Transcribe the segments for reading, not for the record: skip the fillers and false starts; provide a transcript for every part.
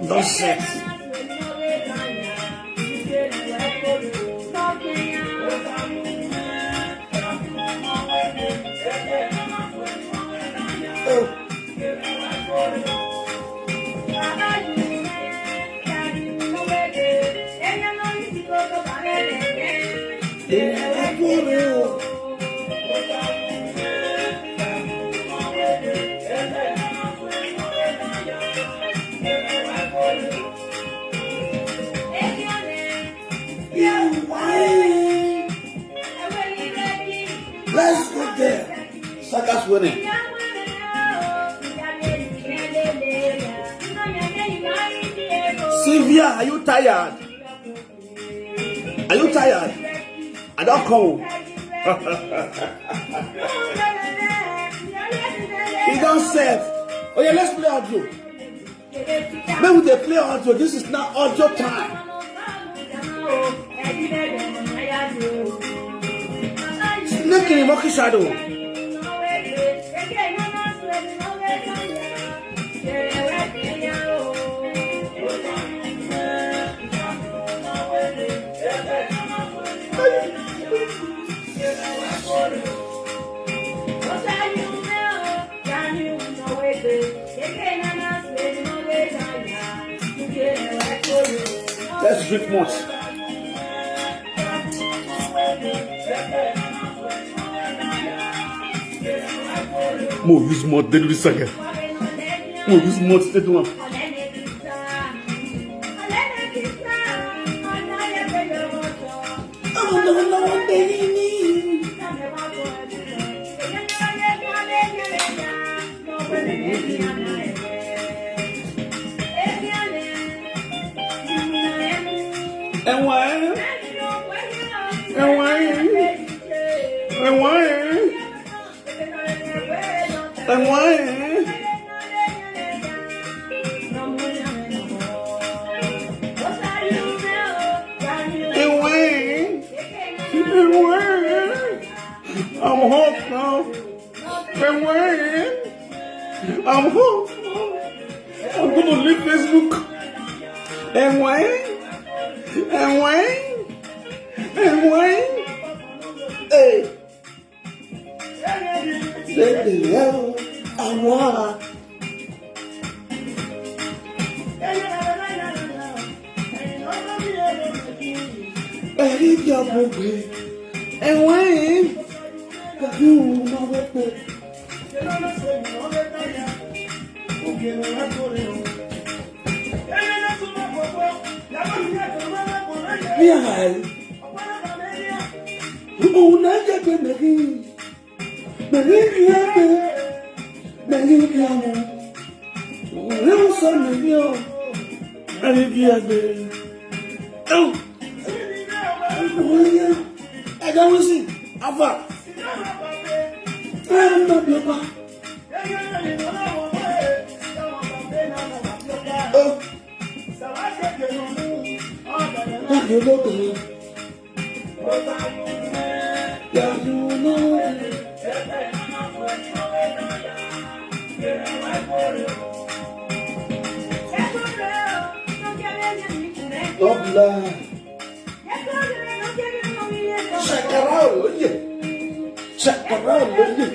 Nonsense. Let's go there. Suckers winning. Silvia, are you tired? Are you tired? I don't come. He don't set. Oh yeah, let's play audio. Maybe they play audio. This is not audio time. Snake in the monkey shadow. Let's drink much. More use more than this again. More use more than one. And why? I'm hot now. I'm hot. I'm gonna leave Facebook. And Wayne. Hey. Let the hell I want. Eddie Jabobe. And Wayne. You know what? Yeah. Oh, not that Maggie. Little son of you. Oh, I don't see. Ava. I'm not your papa. Oh. You look at me. Yeah, you know. God bless. Check it out, will you? Check it out, will you?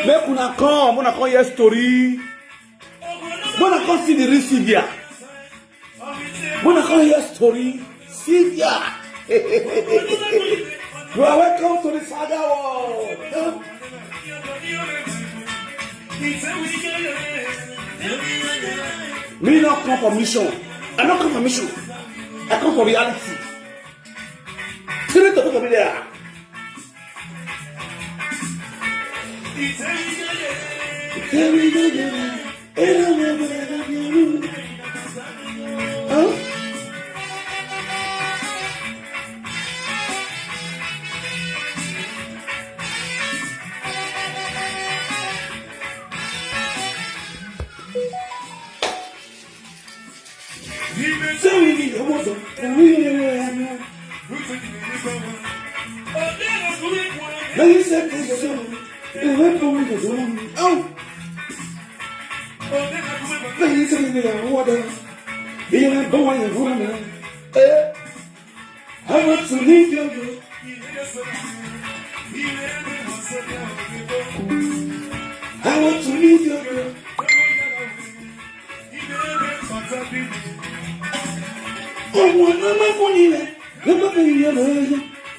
Make una come your story. Wanna come see the real Silvia. Wanna come hear story, Silvia. You are welcome to the saga world. Me not come for mission. I not come for mission. I come for reality. Tell to come there. Huh? I want to leave you. I want to leave you. Oh, one of my money. Look at me.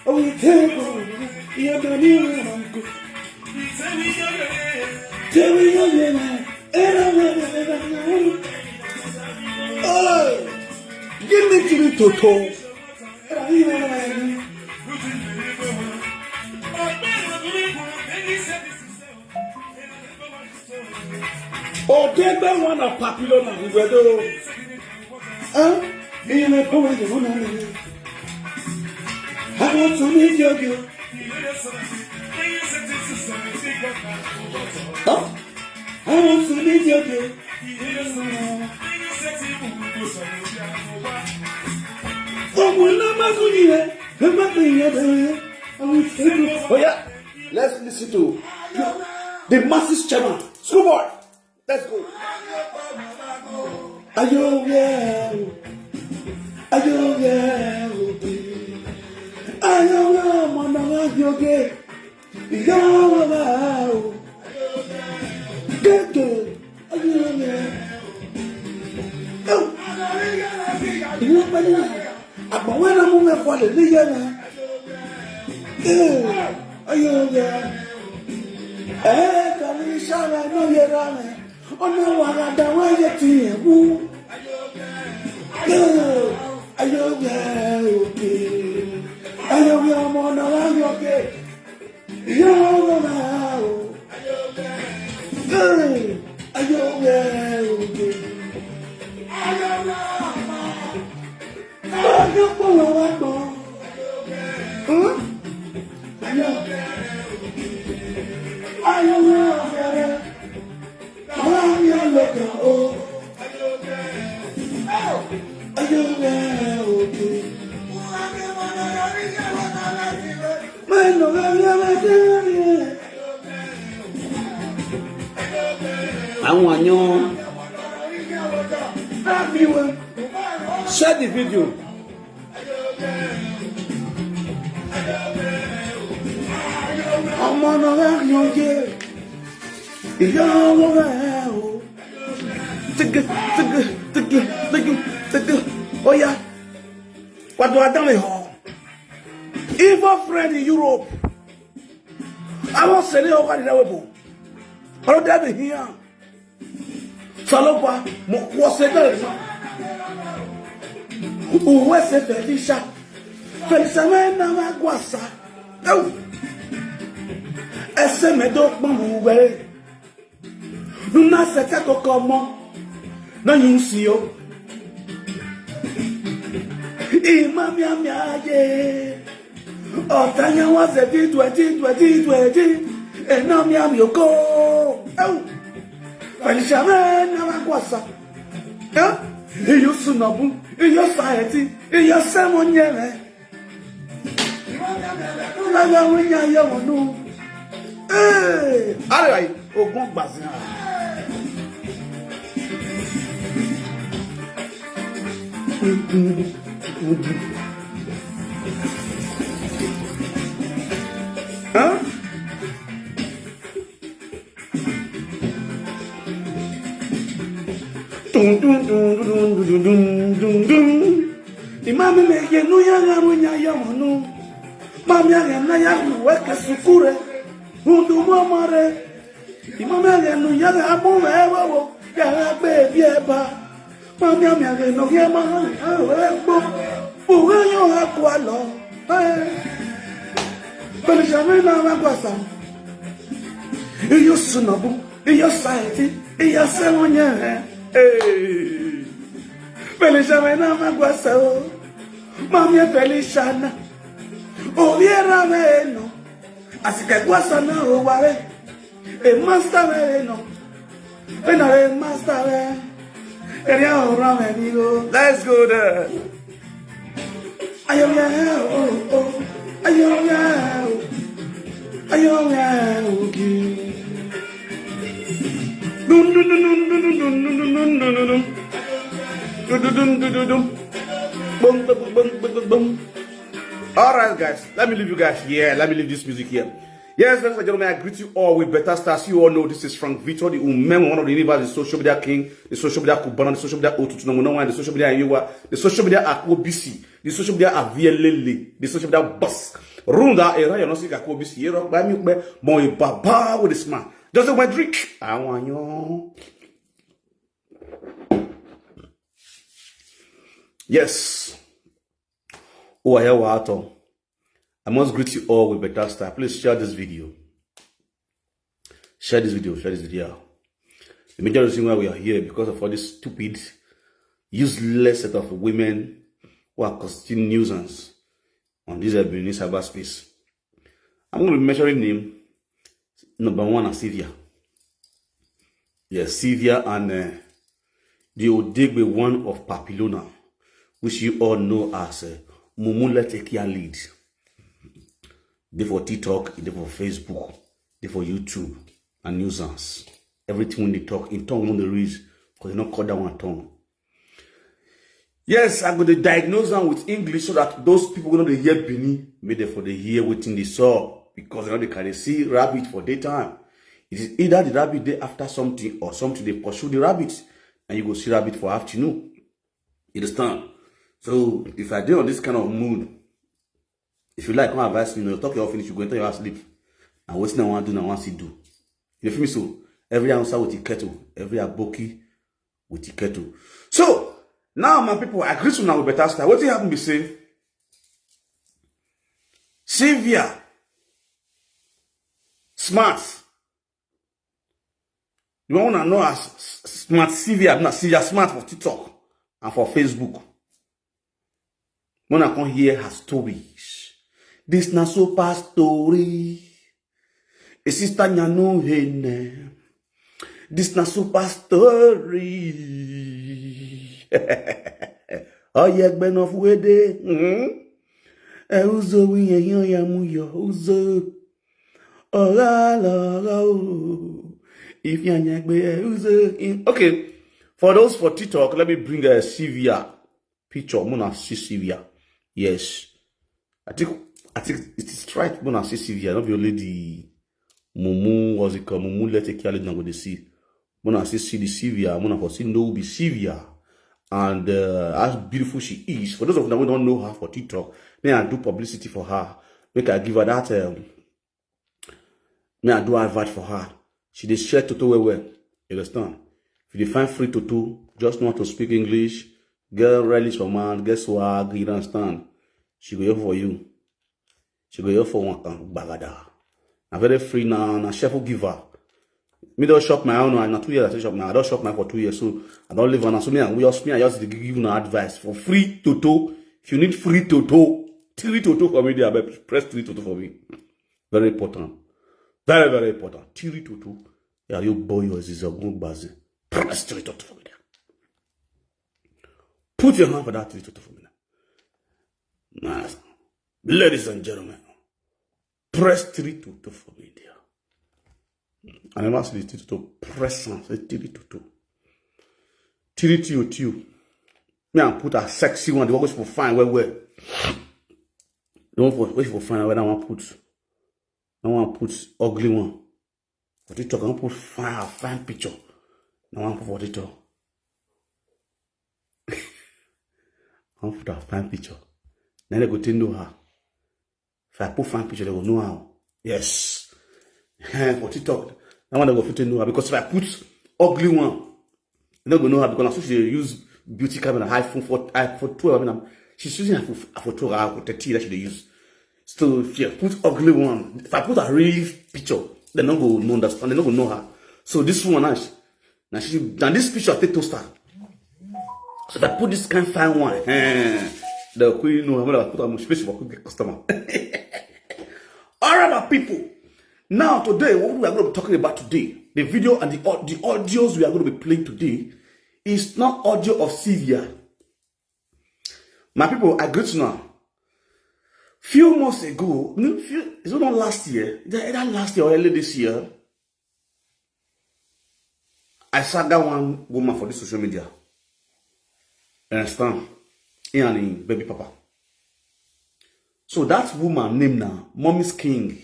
Oh, you tell me. You're the new one. Tell me you're oh, give me to the Toto. Oh, get that one a popular now. In a poem, I want to meet your girl. I want to meet your girl. Oh yeah, let's listen to the masses channel. Schoolboy, let's go. Ayo yeah, ayo yeah, ayo yeah, mana yoge, yo wow, good, ayo yeah. But when I'm moving for the Liga, ayo yeah, can you shout? I know you're running. Oh no, I don't want you to you. Ayo yeah, okay. Ayo yeah, man, I'm okay. Yo now. Ayo yeah, okay. Share the video. I'm on a young girl. Oh yeah. What do I do? Evil friend in Europe. I was selling over the level. How did I hear? Salopa, what's it? Who was it? Felicia. Felicia, man, guasa. No. Ese me do mwe. Nuna sete kokomo. No yinsio. Imamia miaye. Otanya was a 20. And now miam yoko. Oh. Felicia, man, guasa. Yeah? In your sunabu, in your society, in your ceremony. Hey, alright, ogun bazina. Huh? Imam me ye no ya runya ya monu. Mam ya na ya weka sukure. Hundu mamare. Imam ya no ya abu ewo. Ya be bieba. Mam ya no ya ma ewo. Bu yo akwalo. Pero jamais na makwasa. Iyo sunabu, iyo society, iyo semonya. Felicia na maguasa o mami Felicia na oviera meno así que guasa na o ware e master meno venare master Let's go there. All right, guys, let me leave you guys here. Let me leave this music here. Yes, ladies and gentlemen, I greet you all with better stars. You all know this is Frank Victor, the Umem, one of the universe, the social media king, the social media Kubana, the social media Otutunamunawa, the social media Iwa, the social media Akobisi, the social media Avielele, the social media Boss. Runda era, you know, see Akobisi, you know, buy me, boy, baba with this man. Just my drink. I want you. Yes. Oh, I hear what I must greet you all with better style. Please share this video. Share this video. Share this video. The major reason why we are here because of all this stupid, useless set of women who are causing nuisance on this Benin cyberspace. I'm going to be measuring name. Number one is Silvia. Yes, Silvia and the Odegbe one of Papillona, which you all know as Mumu Letekia lead. They for TikTok, they for Facebook, they for YouTube and nuisance. Everything when they talk in tongue when they read, because they don't cut down one tongue. Yes, I'm going to diagnose them with English so that those people who know they hear Benin, maybe for they hear within they saw, because you know they can see rabbit for daytime. It is either the rabbit day after something or something they pursue the rabbit, and you go see rabbit for afternoon. You understand? So if I do on this kind of mood, if you like, come advise me, you know, talk your finish, you go into your sleep. And what's now want to do, now want to do. You feel me? So every answer with the kettle, every aboki with the kettle. So now, my people, I agree to now with better style. What do you happen to say? Silvia, smart. You want to know as smart Silvia, not Silvia smart for TikTok and for Facebook. When I come hear her stories. This na super story. A sister nyano hene. This na super story. Oh yeah, ben of wede. Uzo we ya muyo uzo. If you uzo. Okay, for those for TikTok, let me bring a Silvia picture. Mona see Silvia. Yes, I think it is right. Mona see Silvia. Not be only the Mumu was it called Mumu let take care of the see. Mona see the Silvia. Mona for see no be Silvia. And as beautiful she is, for those of them who don't know her for TikTok, may I do publicity for her. Make I give her that. May I do advert for her. She dey share Toto well. You understand? If you find free Toto, just know how to speak English, get relish for man, get swag, you understand? She go here for you. She go here for one bagada. I'm very free now. Na chef will give her. Me don't shop my own. I'm not 2 years. I shop now. I don't shop my for 2 years, so I don't live on. So me, I just give you no advice for free Toto. If you need free Toto, 3 Toto for me there. Press 3 Toto for me. Very important. Very, very important. 3 Toto. Yeah, you boy, yours is a good buzz. Press 3 Toto for me there. Put your hand for that 3 Toto for me there. Nice. Ladies and gentlemen, press 3 Toto for me there. I never see the to press on, say 3 Toto. 3 Toto. Me and put a sexy one, the one which for fine, well. The one for which for fine, where I want put ugly one. For TikTok, I want put fine picture. I want put for TikTok. I want put a fine picture. Then they go to know her. If I put fine picture, they go know how. Yes. For TikTok, that one they go fit to know her. Because if I put ugly one, they don't go know her because she use beauty camera, iPhone 12. I mean, she's using iPhone 12 or 13 that she use. So if you put ugly one, if I put a real picture, they don't go know understand, they don't go know her. So this one now this picture I take toaster. So if I put this kind of fine one, the queen know I'm gonna put a space for quick customer. Alright, my people. Now today, what we are going to be talking about today, the video and the audios we are going to be playing today It's not audio of Silvia. My people, I greet you now. Few months ago, it's not last year, either last year or early this year, I saga one woman for this social media. Understand? And baby papa. So that woman named now Mommy's King.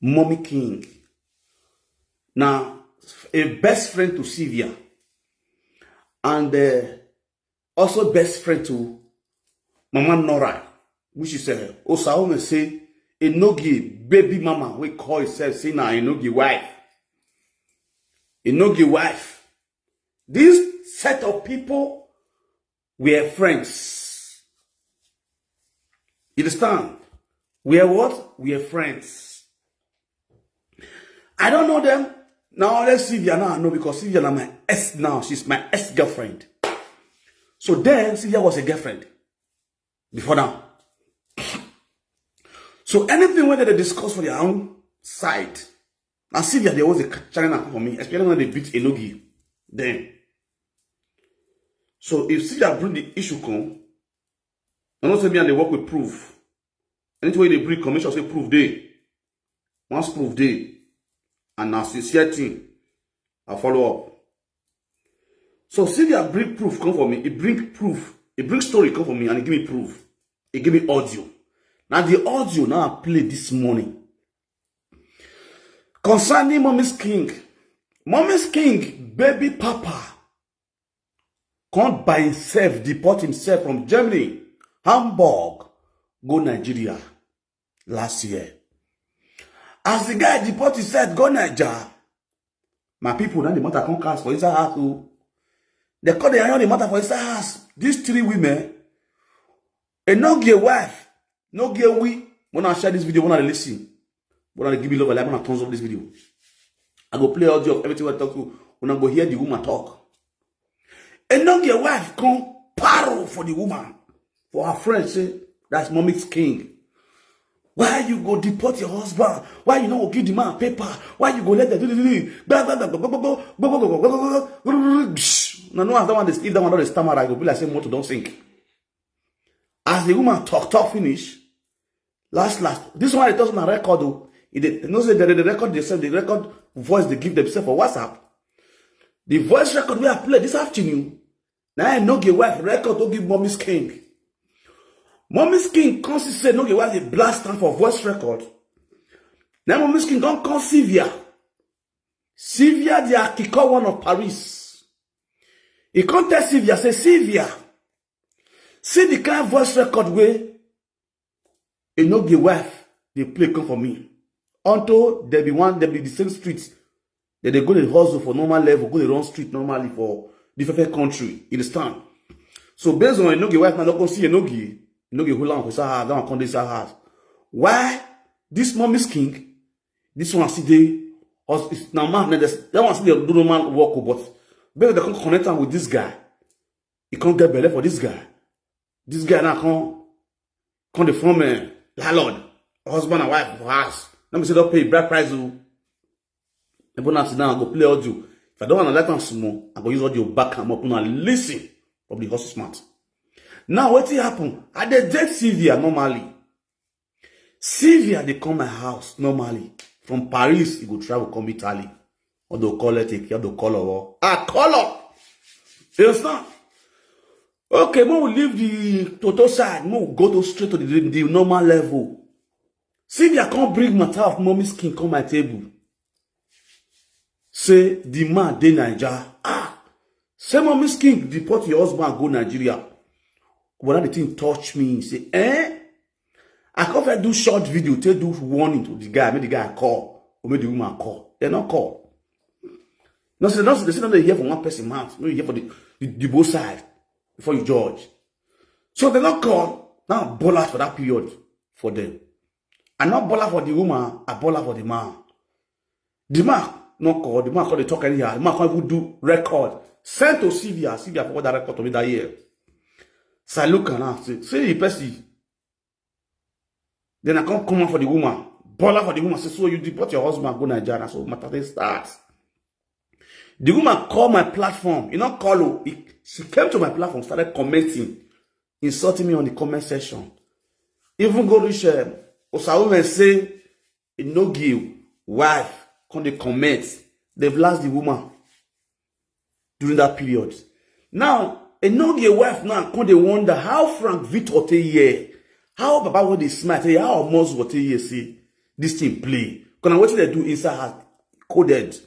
Mommy King. Now, a best friend to Silvia. And also best friend to Mama Nora. Which is Osaome say, a nogi baby mama, we call itself, say now a nogi wife. A nogi wife. This set of people were friends. You understand? We are what? We are friends. I don't know them. Now let's Silvia now I know because Silvia is my ex now. She's my ex-girlfriend. So then Silvia was a girlfriend. Before now. So anything whether they discuss for their own side. Now Silvia, there was a channel for me, especially when they beat Enogi. Then. So if Silvia bring the issue come, and also they work with proof. Anything they bring commission say proof day. Once proof day. And now sincere thing, I follow up. So Silvia bring proof come for me. It bring proof. It bring story come for me and it give me proof. It give me audio. Now the audio now I play this morning. Concerning Mommy's King. Mommy's King, baby papa, can't by himself deport himself from Germany, Hamburg, go Nigeria last year. As the guy deport himself, go Nigeria. My people, now the matter come cast for inside house. They call the matter for inside house. These three women, and no get wife, no get we. When I share this video, when I listen, when I give you love, I like when I thumbs up this video. I go play audio of everything I talk to. When I go hear the woman talk, and no get wife come paro for the woman, for her friend say that's Mommy's King. Why you go deport your husband? Why you not give the man paper? Why you go let the no, I don't want to if that one not stammer, I go be like say motor don't sink. As the woman talk finish, last this one it doesn't record though. It no say the record themselves, the record voice they give themselves for WhatsApp. The voice record we have played this afternoon. Now I no get wife record to give Mommy's King. Mommy's King comes to say no get wife a blast time for voice record. Now Mommy's King don't call Silvia. Silvia the Akiko one of Paris. He can't tell Silvia, say Silvia. See the kind of voice record where a no get wife they play come for me. Until there be the same streets. That they go to hustle for normal level, go to the wrong street normally for different country. You understand? So based on a no get wife, man, not go see a no get hold on for Sahara, don't come this Sahara. Why this Mommy's King? This one see they now man that one see they do normal work, but because they can't connect him with this guy. He can't get belly for this guy. This guy now come the from landlord, husband and wife for house. Let me say don't pay bride price. But now sit down, I go play audio. If I don't want to let them small, I go use audio back and up and listen. Probably hustle smart. Now what happen? I date Silvia normally. Silvia they come my house normally. From Paris, he go travel come Italy. Or they'll call it take care, they'll call her. Call her. You understand? Okay, when we leave the total side, when we go to straight to the normal level. Silvia can't bring matter of Mommy's King come my table. Say the man de Nigeria. Say Mommy's King deport your husband go Nigeria. When the thing touch me, say, I can't do short video, tell do warning to the guy, make the guy call, or make the woman call. They not call. No, they say they hear from one person mouth. No, you hear for the both side before you judge. So they not call. Now ball out for that period for them. I not ball out for the woman, I ball out for the man. The man not call, the man call the talk anyhow. The man can't even do record. Send to Silvia. Silvia forward that record to me that year. So I look and I say the person. Then I can't come out for the woman. Ball out for the woman. Say, so you deport your husband, go Nigeria. So matter starts. The woman called my platform. You know, call her. She came to my platform, started commenting, insulting me on the comment section. Even go reach Osawomen say, a no give wife, come they comment. They've lost the woman during that period. Now, a no give wife now, come they wonder how Frank Victor here, how Baba what they smart, how almost what they see this thing play. Because what they do inside her coded.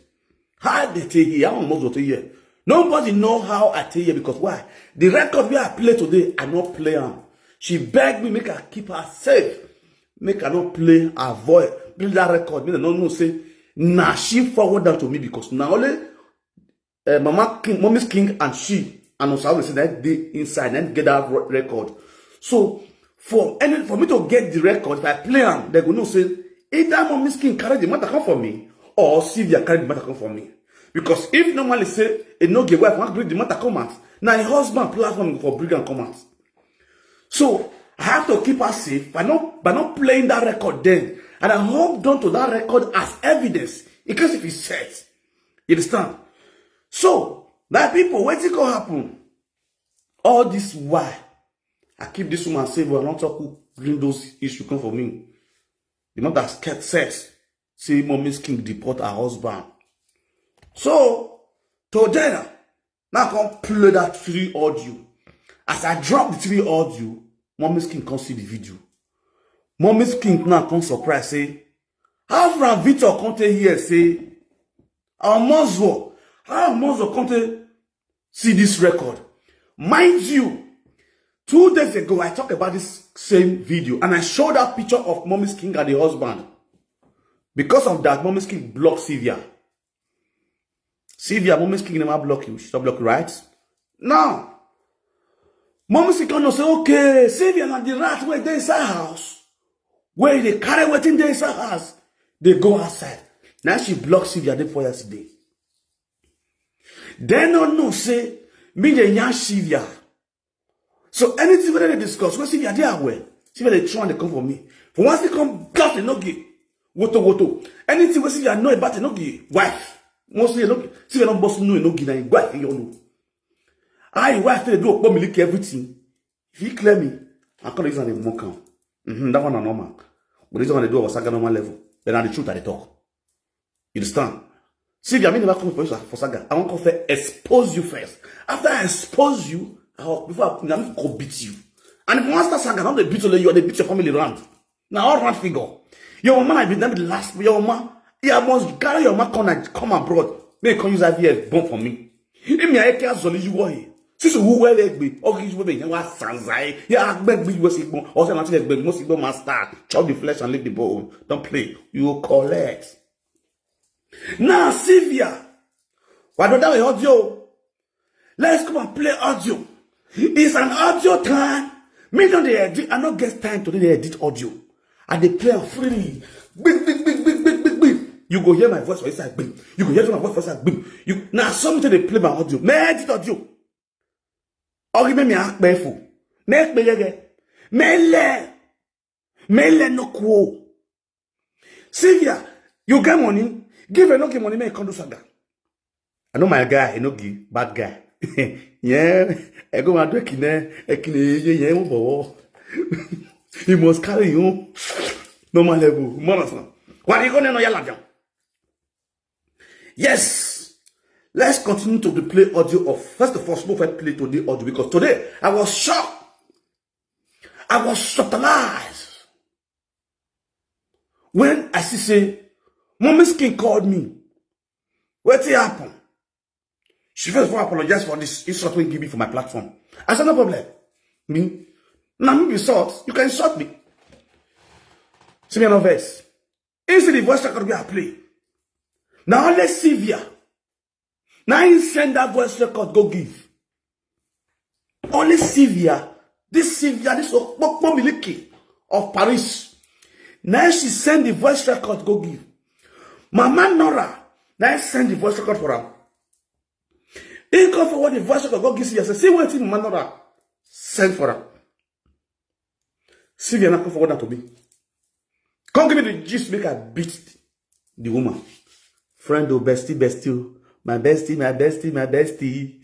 How they take here, how almost what they hear. Nobody know how I tell you because why? The record where I play today, I not play them. She begged me, make her keep her safe. Make her not play her voice. Play that record. Me don't know say, nah, she forward that to me because now only Mommy's King and she and also say that they inside and get that record. So for me to get the record, if I play them, they're gonna say either Mommy's King carry the matter come for me or Silvia carry the matter come for me. Because if normally say a no gay wife want bring the matter come out, now a husband platform for bring and come out. So I have to keep her safe by not playing that record then. And I hold on to that record as evidence in case if it's set. You understand? So that people, what's it gonna happen? All this why I keep this woman safe, but I don't talk who bring those issues come for me. The mother scared sex. Say Mommy's King deport her husband. So today now I can play that 3 audio. As I drop the 3 audio, Mommy's King can't see the video. Mommy's King now come surprise say, how Frank Victor come here say, how Mozo come see this record. Mind you, 2 days ago I talked about this same video and I showed that picture of Mommy's King and the husband. Because of that, Mommy's King blocked Silvia. Silvia, Mommy's King never block you. She don't block you, right? Now, Mommy's King can say, okay, Silvia and the rat where they inside house. Where they carry waiting there inside house. They go outside. Now she blocked Silvia day for yesterday. They don't know, say, me the young Silvia. So anything where they discuss, where Silvia they are where? Silvia they try and they come for me. For once they come, got the no gay. Woto. Anything where Silvia know about the no gay. Wife. Mostly no Silvia no boss no gay na wife you know. I wife they do milk everything. If he clear me, I can't reason the mock count. That one are normal. But this one they do was saga normal level. Then are the truth that they talk. You understand? Silvia, I never come for saga. I want to expose you first. After I expose you, before I go beat you. And if you want to start saga, now they beat you, they beat your family around. Now all round figure. Your mama I be done with the last your mama. You must carry your mama come abroad. May come use IVF born for me. If me I can't solve you why. Since who well be okay you be what sanzai. Yeah, beg me was igbo. Also not like beg most igbo master. Chop the flesh and leave the bone. Don't play. You will collect. Now Silvia. Why don't that audio? Let's come and play audio. It's an audio time. Me don't they edit. I don't get time to do the edit audio. And they play freely. Big. You go hear my voice for inside big. You go hear my voice for inside big. You now something they play my audio. Me edit audio. Or give me a careful. Next Mele no quo. Silvia, you get money. Give a no give money. Me can't do saga. I know my guy. No give bad guy. Yeah, I go and do kine. He must carry you normal level. What are you going to know? Yes, let's continue to play audio of first of all, smoke play today audio because today I was shocked. I was surprised when I see say Mommy's King called me. What's it happen? She first of all apologized for this insult we give me for my platform. I said no problem. Me. Now me be salt. You can insult me. See me no verse. Instead the voice record we play. Now only Silvia. Now you send that voice record go give. Only Silvia. This Okpokpo of Paris. Now she send the voice record go give. Mama Nora. Now send the voice record for her. He come for what the voice record go give Silvia. See what Mama Nora send for her. Silvia not come forward that to me. Come give me the gist make I beat the woman. Friend or bestie, My bestie, my bestie, my bestie.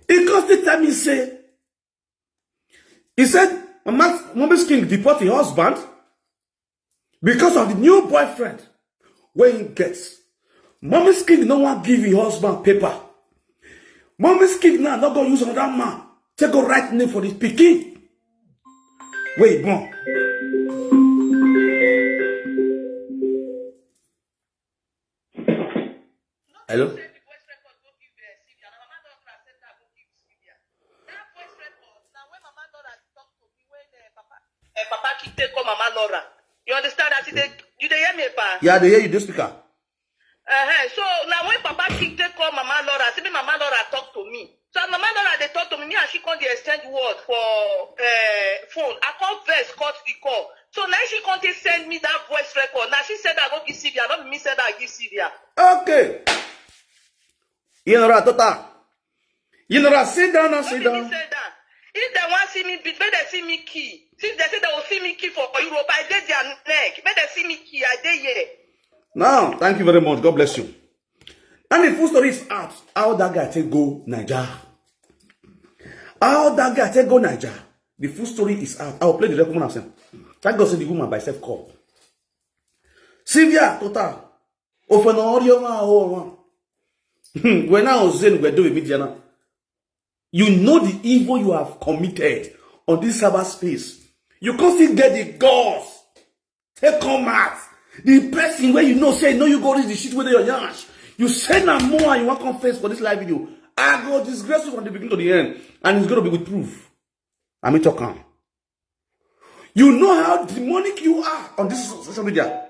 He constantly tell me, say, he said, Mommy's king deport his husband because of the new boyfriend where he gets. Mommy's king no one give his husband paper. Mommy's king now not gonna use another man. Take a right name for this pikin. Wait, born. Hello? Papa keep take call Mama Laura. You understand that? You dey hear me, Pa? Yeah, they hear you, this speaker. So now when Papa keep take call Mama Laura, see me Mama Laura talk to me. So Mama Laura they talk to me and she can't exchange word for phone. I can't verse cut the call. So now she can't send me that voice record. Now she said I go give Silvia. Not me said I give Silvia. Okay. You know that, Tota. You know that, sit down and sit down. If they want to see me beat, may they see me key. Since they say they will see me key for Europe, I did their neck. May they see me key, I did here. Now, thank you very much. God bless you. And the full story is out. How that guy take go Niger. How that guy take go Niger. The full story is out. I will play the record myself. Thank God say the woman by self call. Silvia, total. Open audio man. When I was saying we're doing media now. You know the evil you have committed on this cyberspace. You can't still get the girls. Take come out. The person where you know say no you go read the shit with your yash. You say no more and you want to confess for this live video. I go disgrace you from the beginning to the end. And it's going to be with proof. I mean talking. You know how demonic you are on this social media.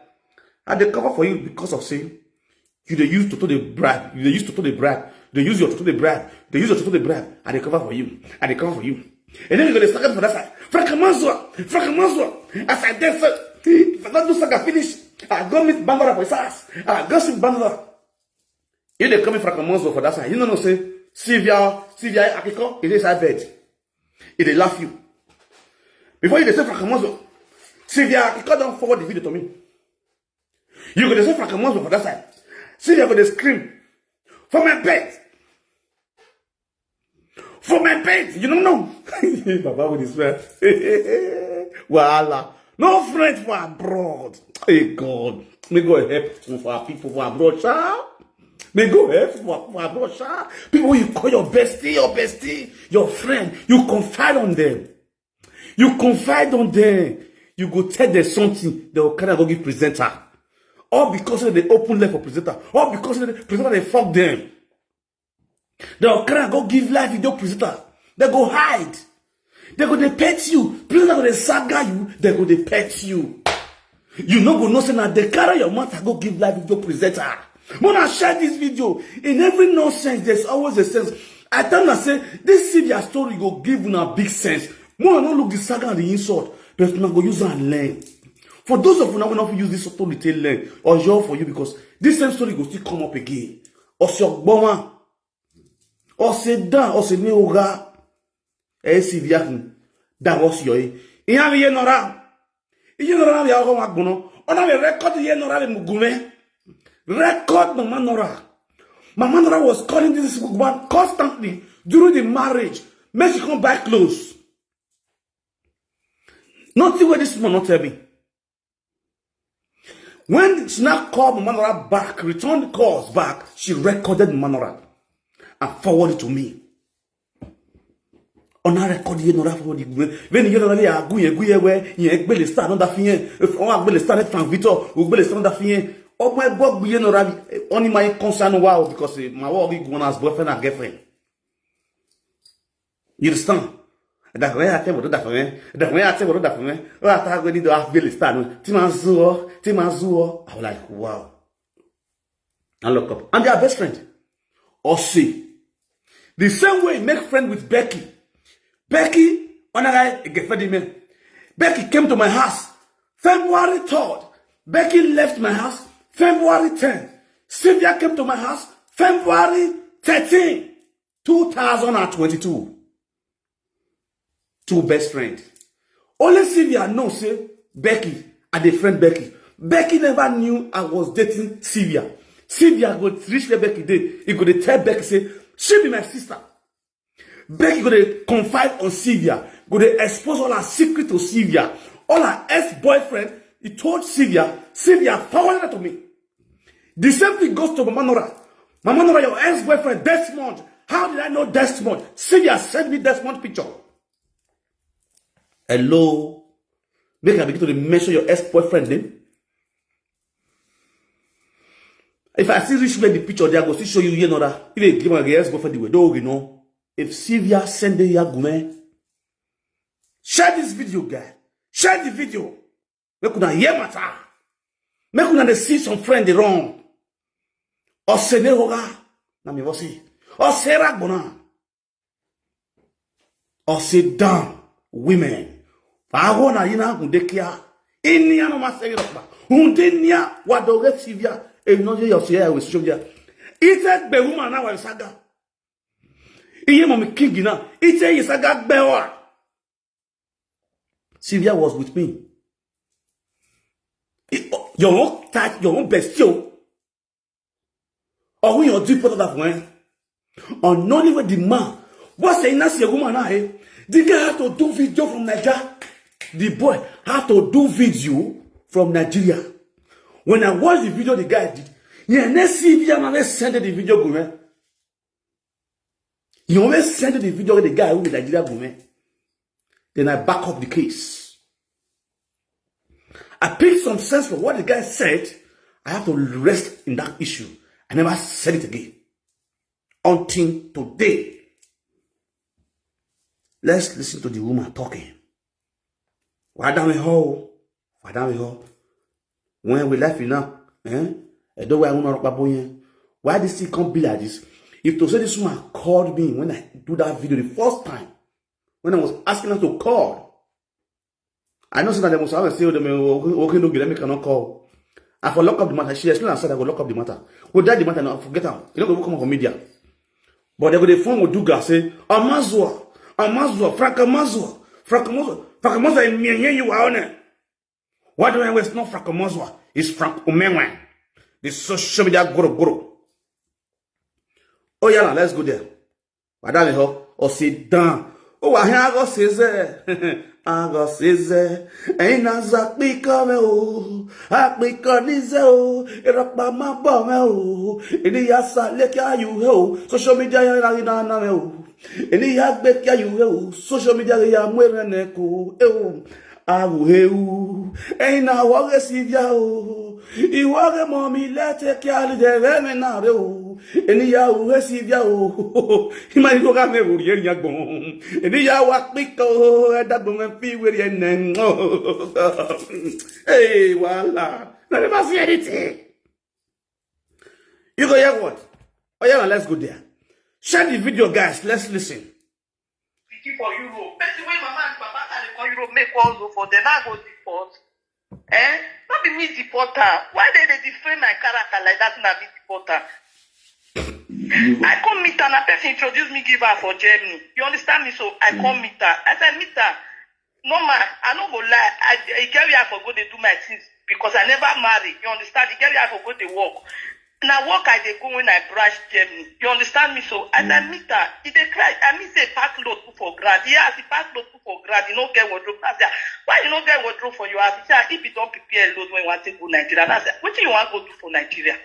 And they cover for you because of saying you they use to the brag. You they use to the brag. They use your to the brag. They use your to the brag. And they cover for you. And they cover for you. And then you're going to start for that side. Frakamazwa. As I did, if I don't do saga finish, I go meet Bandora for his ass. I go see Bandora. If they coming Frakamazwa for that side, you know what I'm saying? Silvia, Akiko, it is I bed. If they laugh you. Before you say Frakamazwa, Silvia, Akiko don't forward the video to me. You're going to say Frakamazwa for that side. Silvia going to scream. For my bed. For my bed. You don't know. Baba with his friend. Voila. No friend for abroad. Hey God. May God help for our people for abroad, child. May God help for abroad, child. People you call your bestie, your friend. You confide on them. You confide on them. You go tell them something. They will kind of go give presenter. All because of the open left for presenter. All because of the presenter, they fuck them. They'll go give live video presenter. They go hide. They go they pet you. Presenter go they saga you. They go they pet you. You know go no say now they carry your mouth and go give live video presenter. When I share this video, in every nonsense, there's always a sense. I tell them say this Silvia story go give you a big sense. More not look the saga and the insult, but you go use it and learn. For those of you now not use this story to learn or joy for you because this same story will still come up again. Or your boma, or say dan, or say neoga, Silvia, that was your. Iyan ye nora, iyan nora ya go magbono. Ona we record ye nora le mugume. Record Mama Nora. Mama Nora was calling this woman constantly during the marriage. Make she come back close. Nothing where this woman not tell me. When she now called Mama Nora back, returned the calls back, she recorded Mama Nora and forwarded it to me. On a record, you know that for the when you know that you are where you are start on that thing. If I will start from Victor, we will start that thing. Oh my God, you know that only my concern wow because my work is going as boyfriend and girlfriend. You understand? That way I tell what that for me. That way I tell what that for me. Oh, I thought we need to have Billy stand. Timazuo. I was like, wow. And look up. And they are best friends. Or see. The same way make friend with Becky. Becky, on a guy, girlfriend. Becky came to my house. February 3rd. Becky left my house. February 10th. Silvia came to my house. February 13th. 2022. Two best friends. Only Silvia knows, say, Becky and the friend Becky. Becky never knew I was dating Silvia. Silvia go reach the Becky day. He go to tell Becky, say, she be my sister. Becky go to confide on Silvia. Go to expose all her secret to Silvia. All her ex-boyfriend, he told Silvia, Silvia forwarded that to me. The same thing goes to Mama Nora. Mama Nora, your ex-boyfriend, Desmond. How did I know Desmond? Silvia sent me Desmond picture. Hello? Make I begin to mention your ex-boyfriend name. If I see rich men the picture, they are going to show you another. If they give my ex-boyfriend the way, don't you know? If Silvia send the Yagume, share this video, guy. Share the video. Make una hear matter. Make una see some friend the wrong. Or sene hoga. Na mi vosi. Or sera bona. Or sit down, women. Agona yina kundekia. Inia no masegi rokba. Undenia wadoge Silvia. E no je yosia we social media. Ite be woman na wa saga. Iye mo mi king na. Ite yisaga bewa. Silvia was with me. Your own touch, your own bestial. Or when you're deep that one. Or not even the man. What's saying that's your woman? The guy have to do video from Nigeria. The boy have to do video from Nigeria. When I watched the video the guy did, he Silvia always send the video go. He always send the video the guy who is Nigeria go. Then I back up the case. I picked some sense from what the guy said. I have to rest in that issue. I never said it again. Until today. Let's listen to the woman talking. Why don't we hold? Why don't we hold? When we left now, why this thing can't be like this? If to say this woman called me when I do that video the first time, when I was asking her to call, I know that they must have said, okay, no, let me cannot call. I for lock up the matter. She explained and said I will lock up the matter. We'll die the matter now, forget her. You know, we come from media. But they go the phone with Duga say, Amazua, Frank Amazua, and me you are on it. Why do I waste not Frank Amazua? It's Frank Omenwan. The social media guru. Oh, yeah, let's go there. Madame, or sit down. Oh, I have a scissor. I got scissor. Ain't as a big camel. I make a diesel. It up by my bum. In the yasa, let you ho. Social media, in the yak back you ho. Social media, I'm wearing a echo. I will. Ain't now walk a Silvia. You walk a mommy, let take care of the women now. And the Yahoo Silvia. He might look at me with your young bone. And the Yahoo Pico at that woman feel with your name. Hey, voila. None of us see anything. You go here what? Oh, yeah, let's go there. Share the video, guys. Let's listen. For Europe. That's the way Mama and Papa are going Europe make also for them. I go deport. Not be me deporter. Why they defame my character like that? Not be deporter. I come meet her and a person introduce me, give her for Germany. You understand me? So I come meet her. As I meet her, no man, I don't go lie. I carry her for go to do my things because I never marry. You understand? I carry her for go to work. Now work I dey go when I branch Germany. You understand me? So as I meet her, he dey cry. I mean say pack load put for grad. Yes, he pack load put for grad. You no get wardrobe. I say, why you no get wardrobe for your house? He say, if you don't prepare load when you want to go Nigeria. I say, what do you want to go do for Nigeria?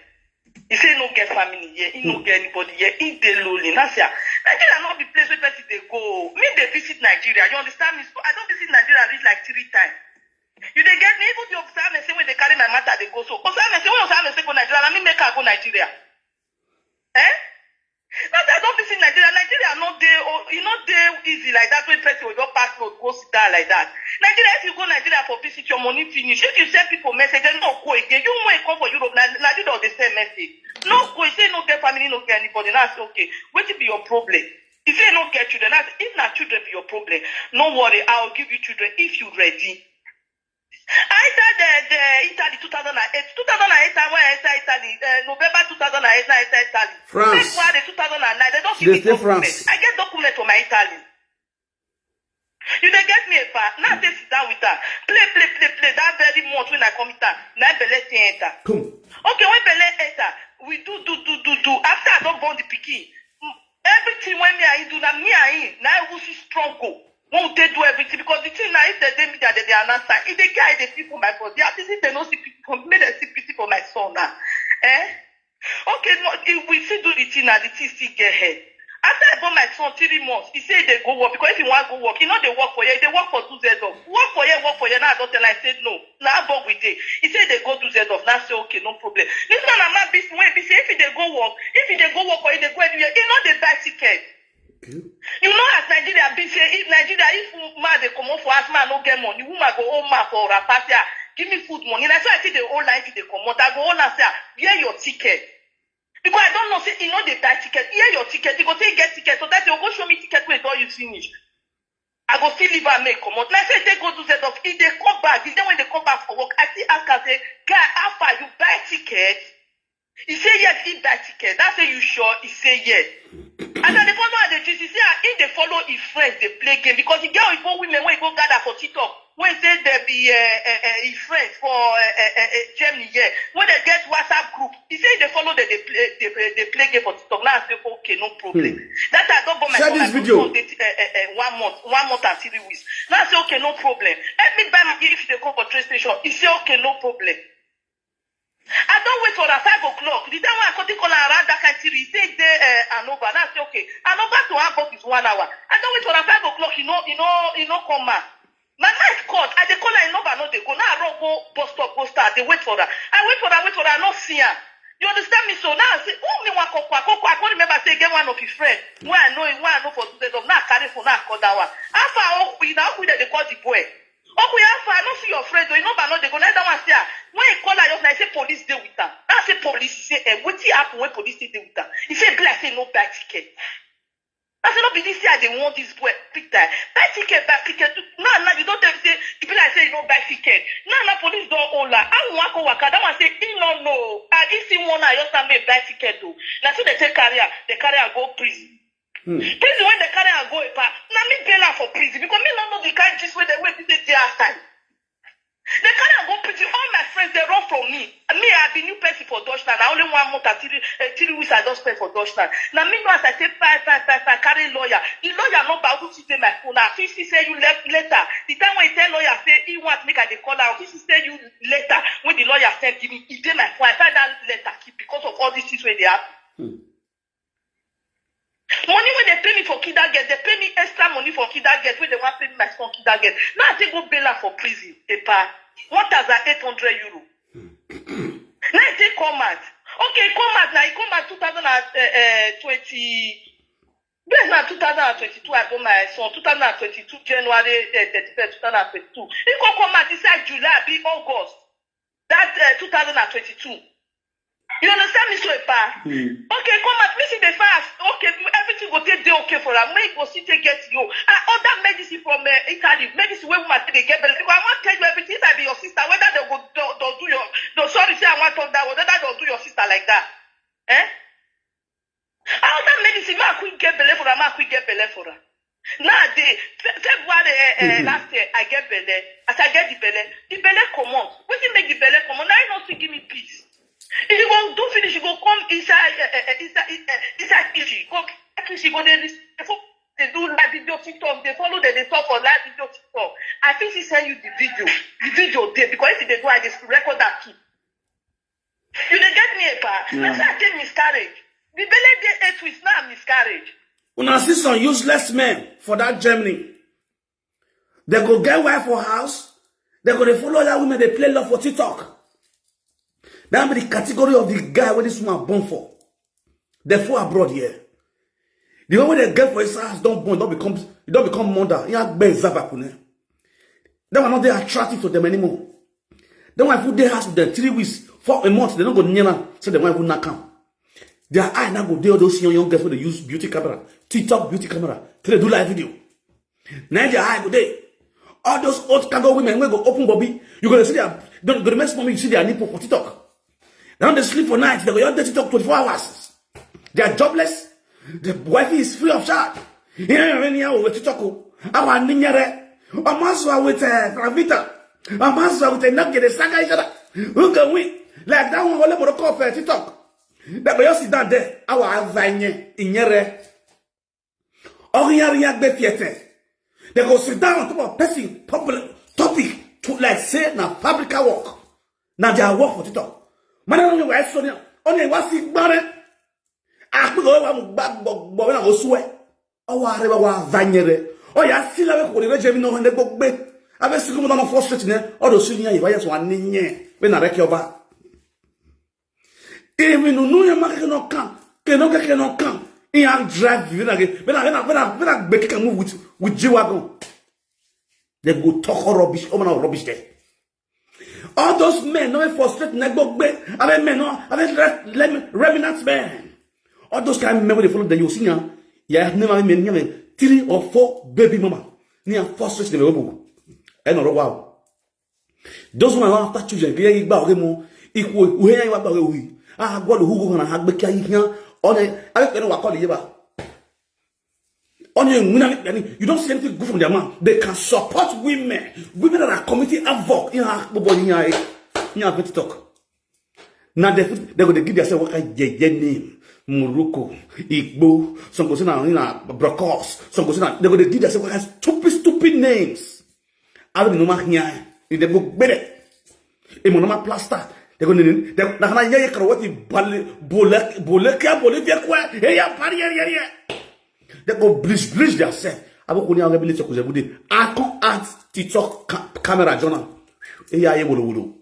He say no get family here. He no get anybody here. He dey lonely. I say, Nigeria not the place where people they go. Me they visit Nigeria. You understand me? So I don't visit Nigeria at least like 3 times. You they get me able to observe and say when they carry my matter they go so. Observe and say when observe and say go Nigeria, I mean make her go Nigeria. Not I don't visit Nigeria. Nigeria not there. You not there easy like that. When person will just pass road go sit down like that. Nigeria, if you go Nigeria for visit, your money finish. If you send people message, then no go again. You want come for Europe. Nigeria don't send message. No go. You say no get family, no get anybody. That's okay. What will be your problem? If you don't get children, that's if not children be your problem. No worry, I'll give you children if you ready. I entered the Italy 2008. 2008 I went inside Italy. November 2008 I entered Italy. France. February 2009 they don't give me documents. I get documents for my Italy. You they get me a part. Now they sit down with her. Play. That very month when I come here. Now Bele enter. Come. Okay, when Bele enter, we do. After I don't born the pikin, everything when me I do, now me I now who struggle. Won't they do everything? Because the thing now, if they me that they are not sign, if they guide the people for my body, at least if they don't see people, make them see pity for my son now. Okay, no, if we still do the thing now, the thing still get head. After I born my son 3 months, he said they go work because if he want to go work, he know they work for you. They work for 2 days off. Work for you. Now I don't tell. I said no. Now I born with it. He said they go 2 days off. Now I say okay, no problem. This man I'm not busy. When busy, if they go work for you, they go anywhere. You know they buy ticket. You know as Nigeria busy. If Nigeria, if man they come out for us, man no get money. Woman go home man for a party. Give me food money. That's why I see the whole line they come out. I go on and say, where your ticket? Because I don't know, say, you know, they buy ticket. Here your ticket. You go say, get ticket. So that's you go show me ticket where all you finish. I go still leave and make come out. Like say, they go to set up. If they come back, then when they come back for work, I still ask her, say, guy, how far you buy ticket? He say, yes, he buy ticket. That's say, you sure? He say, yes. And then they follow the GC. Say, if they follow his friends, they play game. Because the girl, if women, when you go gather for TikTok, when say there be his friends for Germany, yeah. When they get WhatsApp group, he say they follow they play game for TikTok. Now I say okay, no problem. That I don't buy my phone. Share this video. 1 month and 3 weeks. Now I say okay, no problem. Let me buy my if they go for train station. He say okay, no problem. I don't wait for 5 o'clock. The time when I call around that country, he say Anova. Now I say okay, Anova to Hamburg is 1 hour. I don't wait for 5 o'clock. You know, come back. My night called, I they call her, no, they go. Now I run go bus stop, they wait for her. I wait for her, I not see her. You understand me? So now I say, me want Koko. I can't remember say get one of his friends. When I know for 2 days of now carry for now call that one. After now we they call the boy. Okay, after I don't see your friend, you know, but no, they go that one say when he call her, just I say police dey with her. Now I say police, he say, what happen when police dey with her? He say, I say no buy ticket. I said, no, this year they want this boy big time. Buy ticket. No, you don't tell me, say, the people say you don't buy ticket. No, police don't own that. I want to work. That one say, he no. And if he want to just buy ticket, though. Now, so they take career, go prison. Prison, when they carry and go, now me bail for prison. Because me not know the kind just where they wait to take their time. They carry and go prison. All my friends, they run from me. Me, I've been new person for Deutschland. I only 1 month and 3 weeks I don't spend for Deutschland. Now, me know as I say, carry lawyer. The lawyer not about who say my phone. Now, if he say you left later. The time when he tell lawyer, say, he wants me to call out. If he say you later, when the lawyer said, give me, he did my phone. I find that letter keep because of all these things where they happen. Money when they pay me for kindergarten, they pay me extra money for kindergarten when they want to pay me my son kindergarten. Now I take go bail for prison. Epa, 1,800 euro. Now I take come out. Okay, come out now. He come out 2020. Yes, now 2022 I got my son. 2022 January 31st 2022. He come out inside July, be August. That 2022. You understand me, so Epa? Okay, come at me see the fast. Okay, everything will take day okay for her. Make go see take get you. Other medicine from Italy, medicine where woman they get better. I want to tell you everything that be your sister. Whether they go don't do your sorry say I want to talk that. Whether they'll do your sister like that. Other medicine, I quick get better for her. I quick get better for her. Now February last year I get better. As I get the belly come on. What you make the belly come on? Now you not to give me peace. If you go do finish, you go come inside kitchen. Go kitchen, go there. They do live video TikTok. They follow them. They talk for live video TikTok. I think he send you the video there because if they do, I just record that too. You dey get me, Epa? That's why I take miscarriage. The belly dey 8 weeks now miscarriage. When I see some useless men for that Germany, they go get wife for house. They go they follow that women. They play love for TikTok. That be the category of the guy where this woman born for. Therefore abroad here. The one when they get for his house don't become mother. That one not they attractive to them anymore. Then when I put their house with them 3 weeks, 4 months, they don't go near them, so they won't not come. Their eye now go there those young girls when they use beauty camera, TikTok beauty camera, till they do live video. Now their eye go there. All those old cargo women when go open bobby, you gonna see their don't go to mess mommy, you see their nipple for TikTok. Now they sleep for night, they go on TikTok 24 hours. They are jobless. The wifey is free of charge. Here with TikTok. Our ninyare. A master with Pravita. A master with a nugget, a saga each other. Who can win? Like that one, all about the TikTok. That boy sit down there. Our vanye inyere. Oriya be theater. They go sit down on top of person popular topic to like say na fabrica work. Na their work for TikTok. Man on why so only was it bare. I could go wa na go swear. Our river wa vanyere. Oh ya see la we ko re no hande go gbe. Abe siku mo na frustrate ne. All those senior you why so aninye. We na rek your back. Even no ya make no come. Que no come. He and drive you when I make a move with G-Wagon. They go talk rubbish, rubbish there. All those men, no frustrated, no men, no remnant men. All those kind of men when they follow the you see now, yeah, never men 3 or 4 baby mama. Near frustrated the robo. And no wow. Those who are after children, they are more equal. We are about we. Ah, God who gonna have the here. You don't see anything good from their mouth. They can support women that are committing havoc in our talk. Now they're going to give themselves what kind of name. Morocco, Igbo, some go say na Brokos, some go say they're going to give themselves what kind of stupid names. I don't know here in the book better. A plaster. They're going to they're not going to they go bridge themselves. I will only ability to go. I can't add TikTok camera journal. Yeah, you will.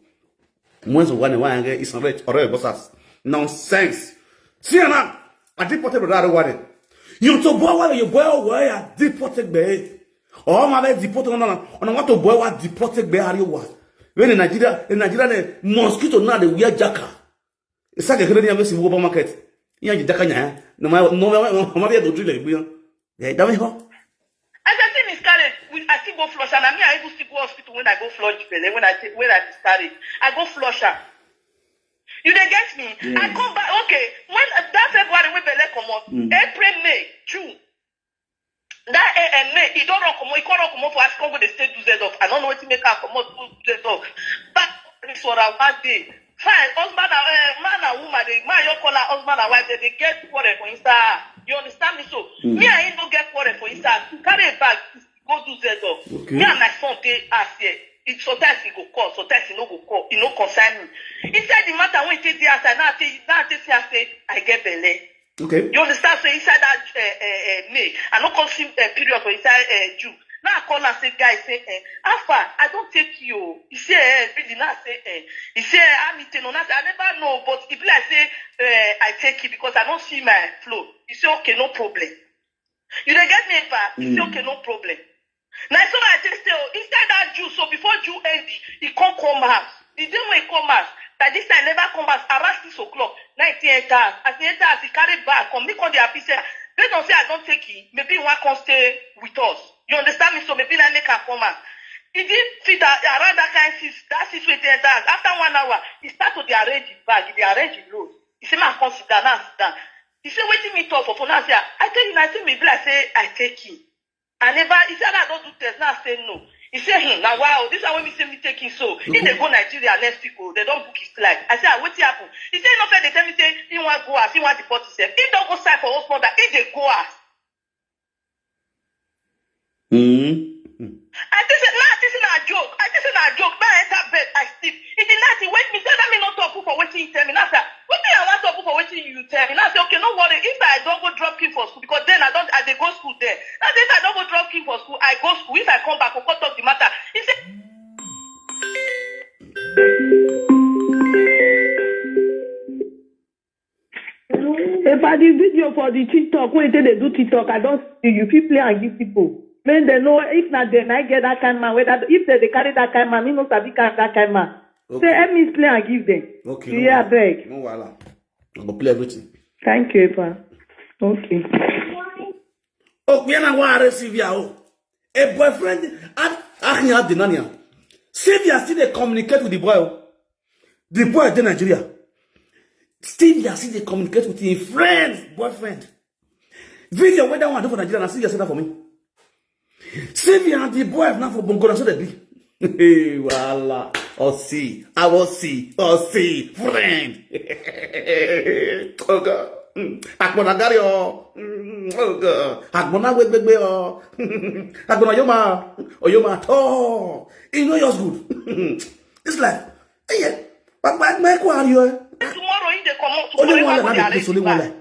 Once one is already bossas. Nonsense. See now, I deported without worry. You to boy you boy where I deported be. Oh my deported on what to boy what deported be are you what? When in Nigeria, the mosquito now the weird jacker. It's like a Canadian vessel over market. You know, Jacanya, no, my do drill. Yeah, don't you? As I say, miscarriage, I still go flush, and I mean, I even still go hospital when I go flush when I miscarriage. I go flush her. You don't get me? I come back, okay, when that February, we belle come out, April, May, June. That May, it don't come out for us, Congo, the state do that off. I don't know what to make her come out, do that off. But this was our one day. Fine, husband, man and woman, man, you call her husband and wife, they get quarrel for Insta. You understand me? So, me, I ain't no get quarrel for Insta. Carry a bag, go do that off. Me and my son, they ask here. Sometimes he go call, sometimes he no go call. He no concern me. Inside the matter, when he take the answer, now I say, I get belly. Okay. You understand? So inside that May, I no come see period for inside June. Now I call and say, guys, say, how far? I don't take you. He say, really, now say, he say, I'm eating on that. I never know, but if I say, I take it because I don't see my flow. He say, okay, no problem. You don't get me, Epa? He say, okay, no problem. Now, so I just say, inside that Jew, so before Jew end, he can't come out. The day when he come out, that this time never come back around 6 o'clock, 19 hours. As he enters, he carry back, come, me call the happy say, they don't say I don't take it, maybe one can stay with us. You understand me? So maybe I make a come out. He didn't fit around that kind of that 6 to 8 hours. After 1 hour, he start to arrange his bag, he arrange his load. He say, man, come sit down, now sit down. He say, waiting me talk for phone. I say, I tell you, I say, maybe I say, I take it. I never, he said, I don't do test, now I say no. He said, now wow, this is when we say me taking so. If they go Nigeria next people, they don't book his flight. I said, what happen? He said, no, they tell me, say, he want go as, he want deport himself. If don't go sign for us mother, if they go as. I just said, nah, this is not a joke. I just said, not a joke. Now I enter bed, I sleep. He did not, he wake me, say, let me not talk for waiting you tell me. Now I said, what do I want to talk for waiting you tell me? Now I said, okay, no worry. If I don't go drop him for school, because then I they go school there. Now if I don't go drop him for school, I go school. If I come back, we'll talk the matter. He said, If I did video for the TikTok, when they do TikTok, I don't see you. If you play and give people. When they know, if not, then I get that kind of man. Whether if they carry that kind of man, me not sabi that kind of man. Okay. Say, let me play and give them. Okay. Yeah, beg. No, voila. I'm going to play everything. Thank you, Epa. Okay. Oh, we are not Silvia. A boyfriend, I have the nanya. Silvia still they communicate with the boy. The boy is in Nigeria. Silvia still they communicate with his friend's boyfriend. Video whether one do for Nigeria, and Silvia said that for me. Silvia and the boy have not for Bongo, so they be. Hey, voila. I will see, friend. Oh God. Akbona gari oh God. Akbona wegbe oh. Akbona yoma to. You know yours good. It's like, hey, but my are you? Tomorrow in the come out. Only one only one.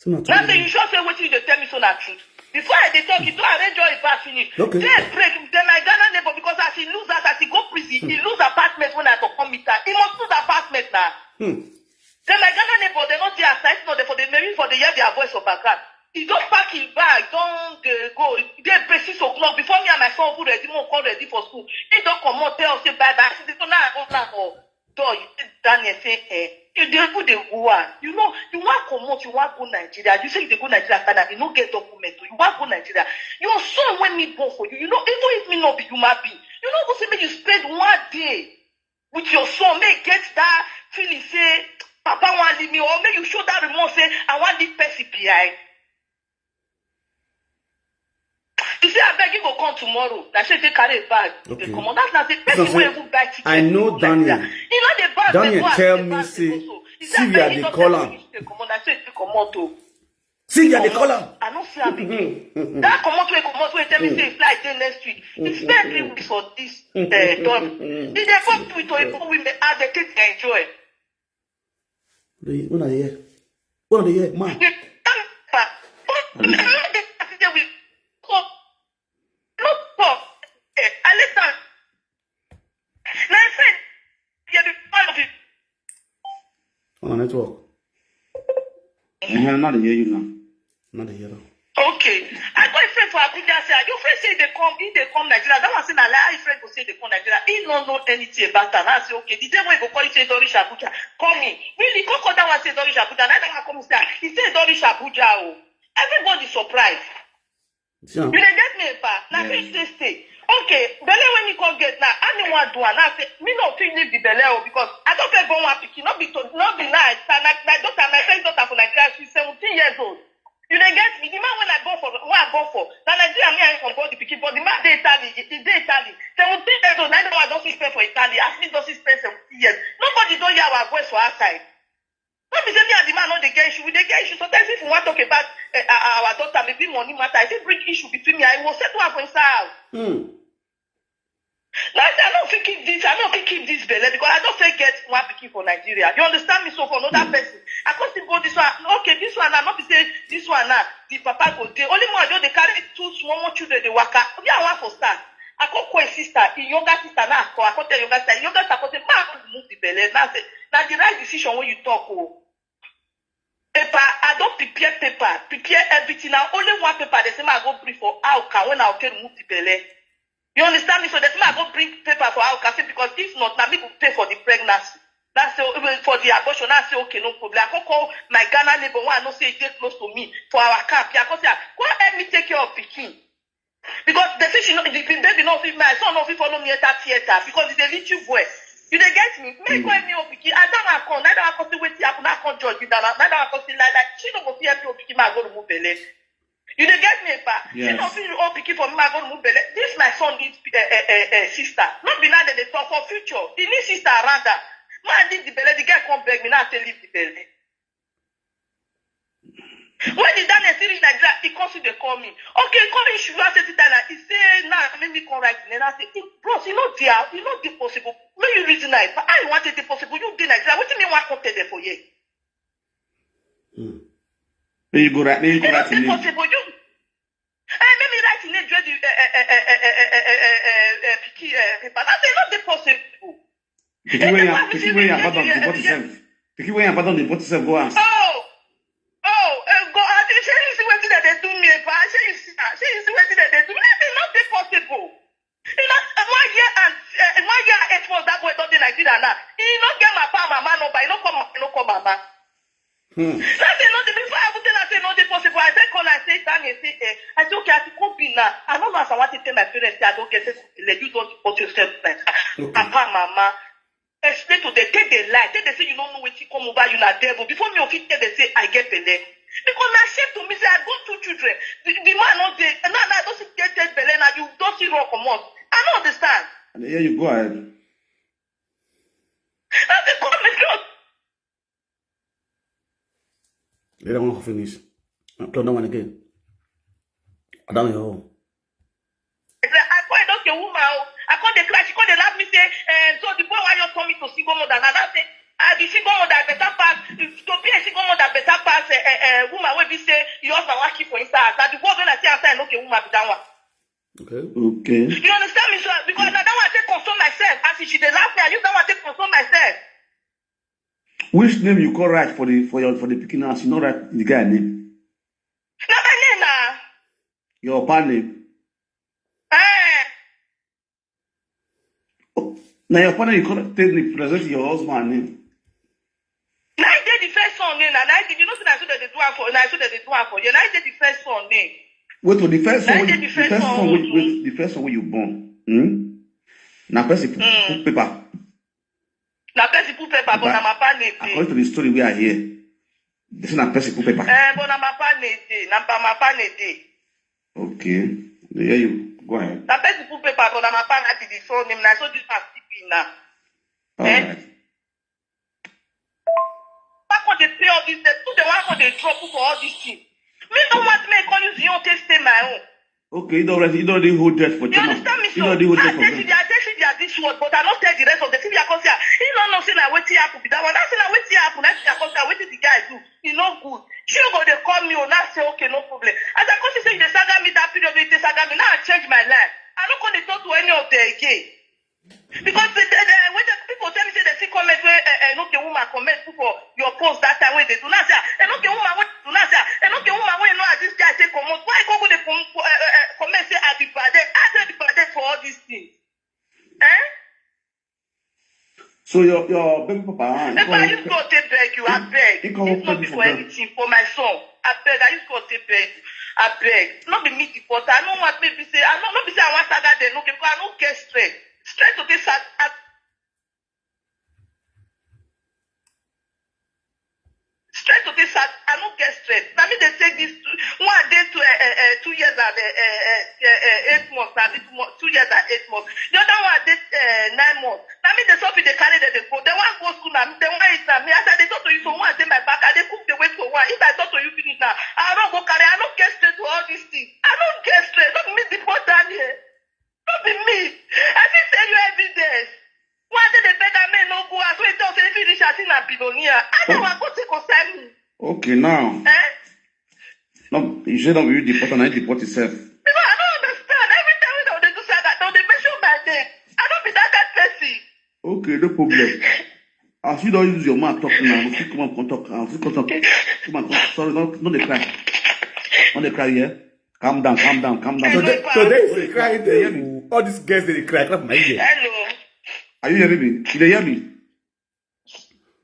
Nothing you should say what you tell me so that truth. Before I talk, you don't arrange your back finish. Okay. Then break. Then my Ghana neighbor, because as he lose that, as he go prison, he lose apartment when I come meet her. He must lose apartment now. Then my Ghana neighbor, they not there aside, no, for the maybe for the year their voice of background. He don't pack his bag, don't go. They pay 6 o'clock before me and my son who ready, more call ready for school. He don't come out, tell say bye bye. They don't know door. You sit down and say, you dey put the go. You know, you want come out, you want go Nigeria. You say you dey go Nigeria, Canada, you no get document. You want go Nigeria. Your son when me born for you, you know, even if me not be human being, you know, go say me you spend 1 day with your son, may get that feeling say, Papa want leave me, or may you show that remorse say, I want this person behind. You say, I beg you go come tomorrow. That say they carry a bag. Okay. They come on. That's not the person who even buy tickets. I know Daniel. You know the bag. Daniel tell me say, Silvia they call him. Silvia they call him. I don't see him again. That come out where tell me say fly day next week. He spent 3 weeks for this done. Did they come to it or even women as the kids enjoy? When are they here? Man. On network. Not to hear you now. Not here. Okay. I got a friend for Abuja say, your friend say they come Nigeria. That one say na lie. Friend go say they come Nigeria. He don't know anything about that. I say okay. The day when go call it say Dorish Abuja, call me. Really, go call that one say Dorish Abuja. Now that one come say he say Dorish Abuja. Oh, everybody surprised. Yeah. You dey get me, Epa? Now fish stay. Okay, belle when you come get now, I don't want to do and I say me not fit leave the belle because I don't feel born one pikin, not be nice. My daughter, my friend's daughter for Nigeria, she's 17 years old. You dey get me? The man when I go for, now Nigeria me I come born the pikin, but the man dey Italy, 17 years old. I don't want to spend for Italy. I still don't spend 17 years. Nobody don't hear our voice for outside. Not be say me and the man no dey get issue. We dey get issue. Sometimes if we want to talk about our daughter, maybe money matter, I say bring issue between me. I will settle her for himself. Like I don't think keep this belle because I don't say get one pikin for Nigeria. You understand me? So for another person, I can't still go this one. Okay, this one not be say this one now. The papa go there. Only more they carry 2 small children they waka. We are one for start. I can't call a sister, a younger sister now. I can't tell younger sister. Younger sister say, "Man, I can't move the belle." Now say, now the right decision when you talk. Oh, paper. I don't prepare paper. Prepare everything. Now only one paper. They say, "I go bring for Alka when I can move the belle." You understand me? So that's why I go bring paper for our cafe because if not, now me go pay for the pregnancy. That's for the abortion. I say okay, no problem. I can call my Ghana neighbor one. I know say they close to me for our camp. I can say, go help me take care of pikin because the fish, the baby no fit. My son no fit follow me enter theater because it's a little boy. You dey get me? Make go help me of pikin. I don't want to see wetin happen. I can't judge you. I don't want to see like she no go fit help me of pikin. I go remove belle. You dey get me, Epa? Yes. She don't feel all picky for me. I go move belle. This my son needs sister. Not be now that they talk for future. He needs sister around that. Man, leave the belle. The girl come beg me now. Say leave the belle. When the Daniel see in Nigeria, he comes to they call me. Okay, call me. She want to sit down. He say nah, make me come right. And I say, bros, you know there, you know the possible. May you reason it, but I want it possible. You do Nigeria. What do you mean? What come there for you? There you go right. There you go right. It's possible. You. Let me write in a dread. Paper. That's not the possible. Picky way and pardon the 47. Picky way and pardon the 47. Go on. Go. Say you see what they do me. Say you see what they do me. It's not the possible. You know, 1 year and 1 year 8 months that boy don't do Nigeria now. He not get my papa, mama, no, but he not come mama. That's not the before I would tell her say not the possible. I say call and say Daniel say I say okay, I come be now. I don't know if I want to tell my parents that I don't get it. You don't put yourself like papa, mama. Explain to them, take the lie. Take they say you don't know what you come over, you not devil. Before me of it, they say I get belle. Because na shame to me say I got 2 children. The man not there. Now I don't see get belly now you don't see rock come out. I don't understand. And here you go ahead. They call me close. They don't want to finish. I'm playing that one again. I don't know. I call it okay woman. I call the crash. She call the laugh me say, so the boy why you told me to single mother. And I say, the single mother better pass. To be a single mother better pass. Woman will be say your husband working for instance. That the word when I say outside, okay, woman be that one. Okay. You understand me, so because I don't want to console myself. As if she dey laugh me, I use that one to console myself. Which name you call right for the picking house? You know right the guy name. Not my name now. Your partner name. Now your partner you call take the present your husband name. Now I did the first son name. And I did you know that I said they do one for. And I said they do one for you. Now I did the first son name. Wait for the first one. The first one when you born. Now person put paper. Now person put paper, but na my partner. According to the story we are here, this is not person put paper. But na my partner. Na my partner. Okay. There you go ahead. Now person put paper, but na my partner did the son name. Now so this one sleeping now. Alright. Why could they pay all this? Why could they drop for all these things? Me don't want me call you your taste my own. Okay, you already hold that for you understand me, so I tell you this word, but I don't tell the rest of the thing. You don't know say na wetin happen be that one. That's na wetin happen. That's wetin the guy do. He no good. She go they call me and I say okay, no problem. As I come she say they saga me that period, they saga me. Now I change my life. I don't go to talk to any of them again. Because when the people tell me say they see comment where okay woman comment for your post that time when they do not say okay woman when do not say okay woman when you know this guy say comment why go they comment say I be bad for all these things. So your baby papa if I used to take beg you, I beg. It's not for anything for my son. I beg. I used to take beg. I beg. Not be me the pot. I don't want maybe say I don't be say I want saga then okay because I don't get straight. Straight to this I don't get straight. That means they take this 1 day to 2 years and 8 months. 2 years and 8 months. The other one did 9 months. That means they stop they carry they go. They want go school now. They want eat now. Me after they talk to you so one day my back and they cook the wait for one. If I talk to you finish now, I don't go carry. I don't get straight to all these things. I don't get straight. Don't me the pot down here. Don't be me. I still tell you evidence. One day they beg a man no go as well tell say finish as in a billionaire. I don't want to take concern me. Okay now. No, you should not be deported and deport yourself. Because I don't understand. Every time they do saga, they mention my name. I don't be that person. Okay, no problem. As you don't use your mouth talk now, you come on talk. Come on, talk. Sorry, don't they cry. Don't they cry here? Calm down. So they cry. They hear me. All these girls they cry. Clap my ear. Hello. Are you hearing me? You hear me?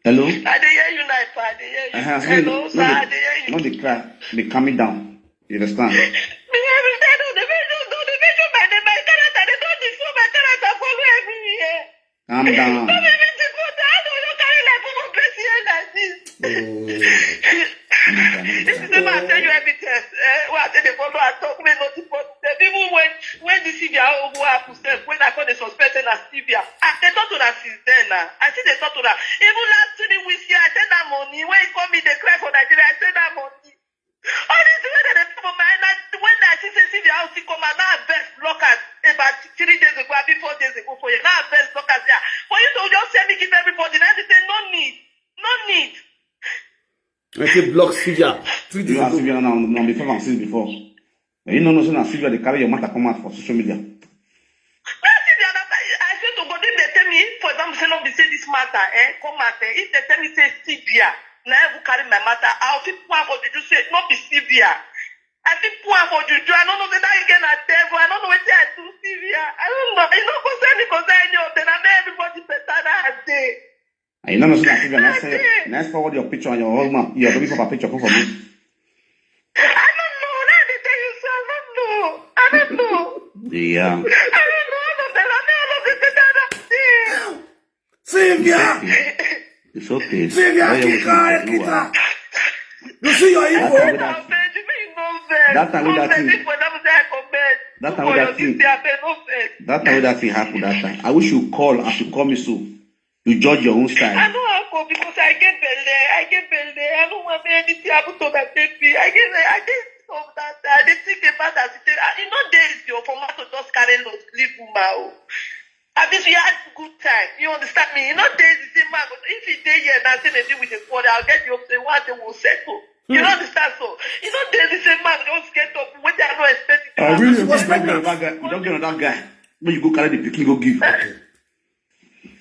Hello? I dey hear you now, I dey hear you. Hello, sir, I dey hear you. No, they cry. They calm me down. You understand? Me understand. They mention my name. My character. They don't display my character follow everywhere. Calm down. Don't be me to put that. I don't carry like one person here like this. This is the man tell you everything. What they follow and talk me not to put. Even when the Silvia who have to step, when I call the suspect and Silvia, they talk to that since then. I see they talk to that. Even last 2 weeks here, I send that money. When he call me, they cry for Nigeria. I send that money. All this way that they come my hand. When I see Silvia how she come and now best blockers about 3 days ago, before 4 days ago for you. Now best blockers there. For you to just send me give everybody. Now they say no need. I say block Silvia 3 days ago. Silvia now before and since before. You know Silvia they carry your matter come out for social media. I said to God, if they tell me, for example, say no, they say this matter, come out. If they tell me say Silvia, now I will carry my matter. I'll fit point for Juju say not be Silvia. I fit point for Juju. I don't know that I get a devil. I don't know what I do Silvia. I don't know. It's not concern any of them. I make everybody better than I say. You know Silvia. Nice forward your picture and your husband. Your baby papa picture come for me. I don't know. Now they tell you so. I don't know. Yeah. I don't know. Silvia! It's okay. Silvia, kita. You see your info? That time with that thing. That time with that thing. That time with that thing happened that time. I wish you call as you call me so. You judge your own style. I know how come because I get belly. I don't want anything happen to my baby. I get of that. They think about that. You know, there is your format to just carry no leave woman. At least we had good time. You understand me? You know, there is the same man. If he day here and I say they deal with the father, I'll get you up say what they will settle. You don't understand so? You know, there is the same man just get up when they are not expecting. Really? You don't get another guy. When you go carry the pikin, go give.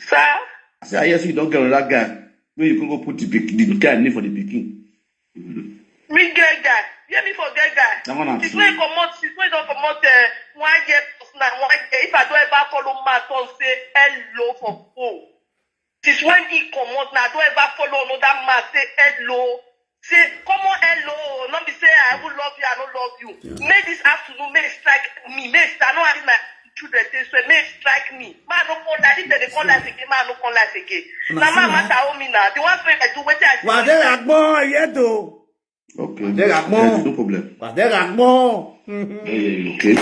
Sir? I say, yes, you don't get another guy. When you can go put the guy name for the pikin. Me get guy. Hear me for get guy. It's when you come out 1 year plus now, 1 year. If I don't ever follow my son, say hello for phone. It's when he come out now, don't ever follow another man, say hello. Say, come on, hello. Not be say, I will love you, I don't love you. Yeah. May this afternoon, may strike me. May I know I my children, so may strike me. Man, no call like this, they call like again, man, no call like again. Now, man, matter how me now. The one thing I do, what I do. Well, there are more, yeah, though. Okay. There are more. No problem. But there are more. Okay.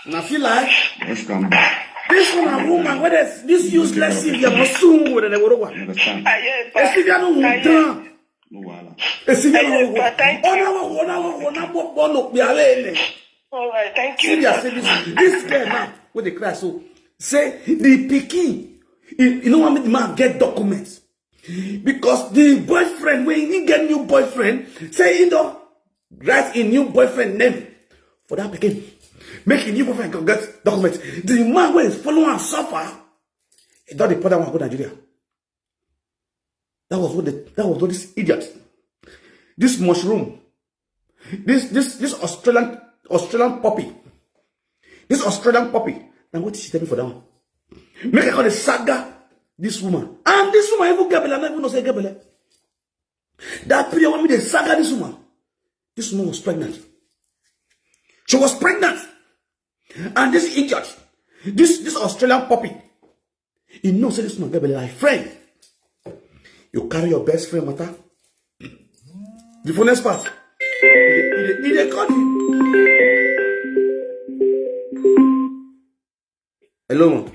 And I feel like let's come back. this one a woman, whether this useless Silvia must soon with an Ewa. Understand? Silvia no woman. No wala. Silvia no woman. All right, thank you. Silvia say this girl now, with the class, so say the pikin, you know what I mean, the man get documents. Because the boyfriend, when he get new boyfriend, say you know, write a new boyfriend name for that pikin. Make a new boyfriend can get documents. The man when is following and suffer, he don't report that one go to Nigeria. That was what this idiot, this mushroom, this Australian puppy. Now what is she telling me for that one? Make her call the saga. This woman. And this woman even Gabriel, I'm not even say Gabriel. That period when me they saga this woman. This woman was pregnant. She was pregnant. And this idiot, this Australian puppy, he knows this woman Gabriel like friend. You carry your best friend matter. The funniest part. He call you. Hello.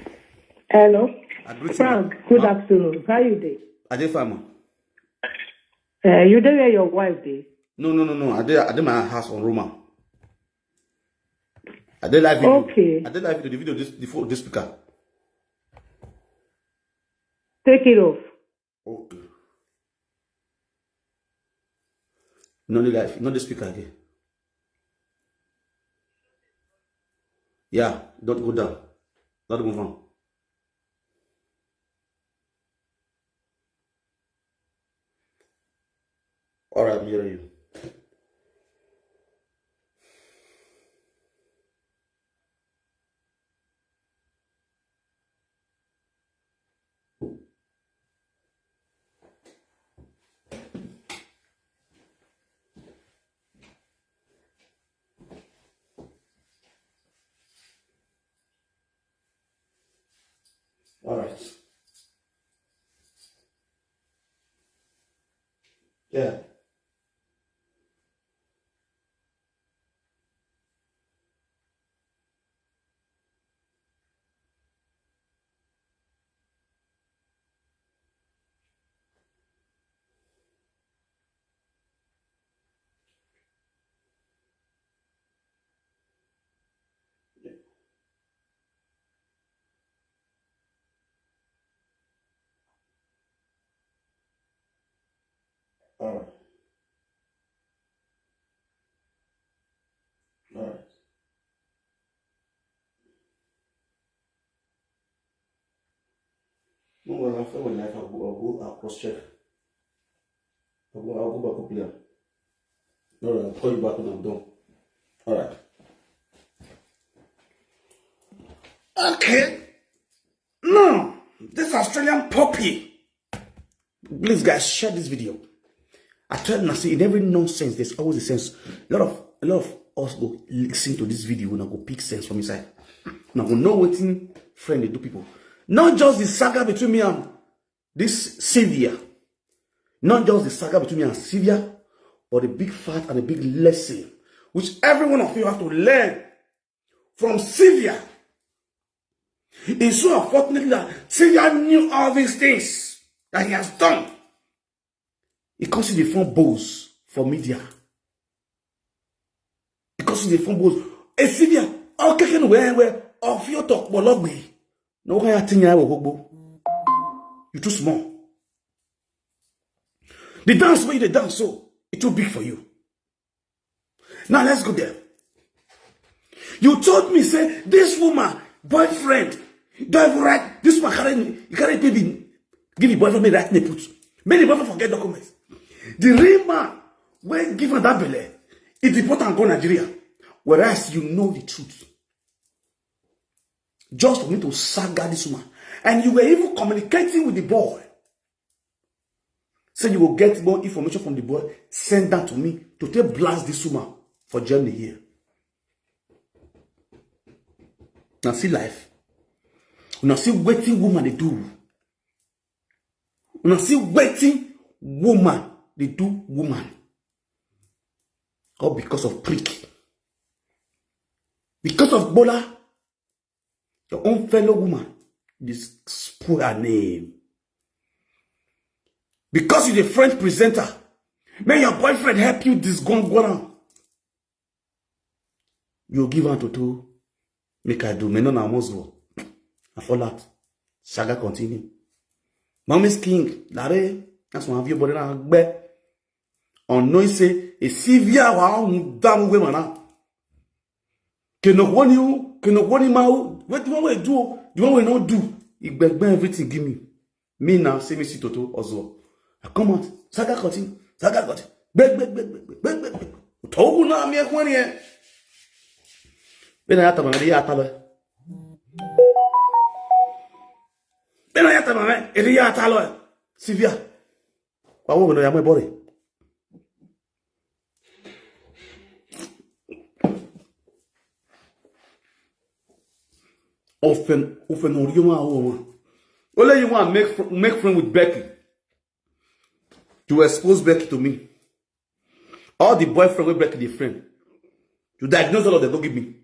Hello. Frank, good afternoon. How you doing? I did farmer. You there where your wife dey? No. I did my house on Roma. I did live video. Okay. I did live video. This speaker. Take it off. Okay. No the live, not the speaker again. Yeah, don't go down. Don't move on. All right, I'm hearing you. All right. Yeah. All right. All right. No, well, after my life, I'll go cross check. I'll go back up here. All right, I'll call you back when I'm done. All right. Okay. No, this Australian puppy. Please, guys, share this video. I tell you, see, in every nonsense, there's always a sense. A lot of us go listen to this video and I go pick sense from inside. Now we know what friend they do people. Not just the saga between me and this Silvia. Not just the saga between me and Silvia, but a big fact and a big lesson, which every one of you have to learn from Silvia. It's so unfortunate that Silvia knew all these things that he has done. He comes in the phone bows for media. He comes in the phone bows. Hey Silvia, I'll take it where of your talk, but love me. No way I think I will go. You're too small. The dance where you dance so it's too big for you. Now let's go there. You told me, say, this woman, boyfriend, don't even write, this woman carry baby, give the boyfriend me right name put. Many boyfriend forget documents. The real man, when given that belly, it's important to go Nigeria. Whereas you know the truth. Just for me to saga this woman. And you were even communicating with the boy. So you will get more information from the boy, send that to me to take blast this woman for Germany here. Now see life. Now see waiting woman they do. Now see waiting woman they do woman. All because of prick. Because of Bola. Your own fellow woman. This spoil her name. Because you're the French presenter. May your boyfriend help you this go around. You give her to two. Make her do. Me no na Muslim. I fall out. Saga continue. Mommy's king. Lare. That's one of your body na gbe. On no say a Silvia wa on damn women now. Can no one you. Can no one ma. What do you want to do? The one we not do. It beg everything give me. Me now say me see Toto also. I come out. Saga continue. Saga continue. Beg. Togu na mi ekwani e. Bena yata mama ri yata lo. Bena yata mama ri yata lo. Silvia. Wa wo no ya mo bore. Often orioma woman. Only you want to make friend with Becky. To expose Becky to me. All the boyfriend with Becky the friend. To diagnose all of them, don't give me.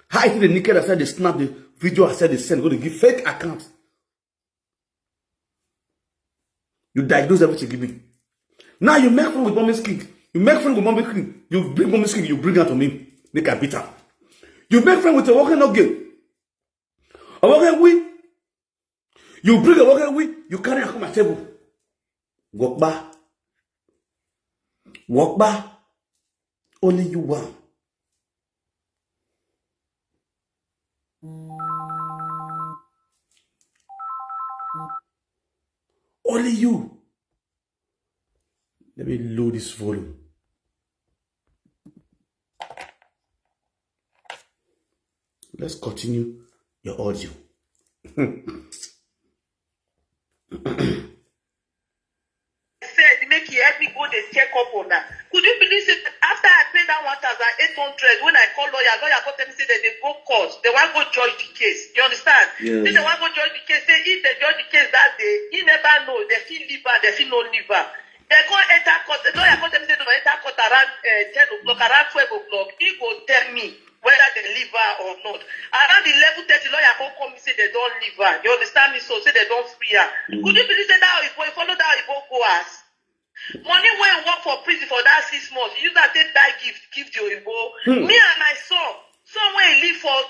How I think the naked I said they snap the video I said they send, go to give fake accounts. You diagnose everything, give me. Now you make friend with Mommy's king. You make friend with Mommy's king. You bring Mommy's king, you bring her to me. Make her beat her. You make friend with a walking no game. A walking we. You bring a walking we, you carry her come my table. Walk back. Walk back. Only you want. Only you. Let me load this volume. Let's continue your audio. Said make you help me go the check up on that. Could you believe it? After I paid that 1,800, when I call lawyer called them say that they go court. They want to go judge the case. You understand? Yeah. If they want to go judge the case, say if they judge the case that day, you never know. They feel liver, they feel no liver. They go enter court. The lawyer called them say they enter court around 10 o'clock, around 12 o'clock. He go tell me whether they liver or not. Around 11:30, lawyer come and say they don't liver. You understand me? So say they don't free her. Could you believe that if we follow that if go ask? Money when work for prison for that 6 months, you use that take that give the Oyibo. Me and my son when he live for 1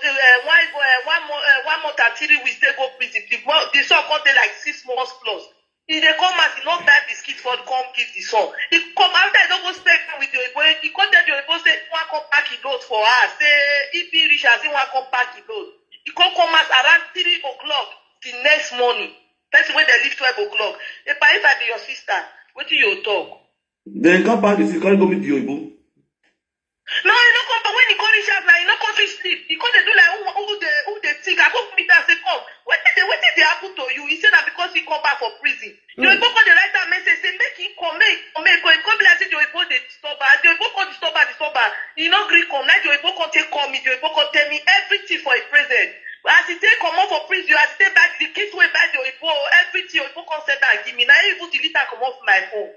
month and 3 weeks, they go prison. The son come take like 6 months plus. If they come out, he not buy biscuit for come give the son. He come after he don't go spend with the Oyibo. He come tell the Oyibo say one come pack his load for us. Say if he rich as he one come pack his load. He come out around 3 o'clock the next morning. Person when they leave 12 o'clock. If I be your sister. What do you talk? Then come back if you can't go meet the Oyibo. No, you don't come back when you go to shop now, you don't come to sleep. You can't do like who they think. I go meet and say, come. What did they happen to you? He said that because he come back for prison. You go call the right time message, say, make him come, make go. He come like say the Oyibo they disturb her. The Oyibo come disturb her. He not agree come. Now the Oyibo come take call me. The Oyibo come tell me everything for a present. As he take come out for prison, as he take back the kids way back the Oyibo, everything Oyibo come send and give me. Now even delete and come off my phone.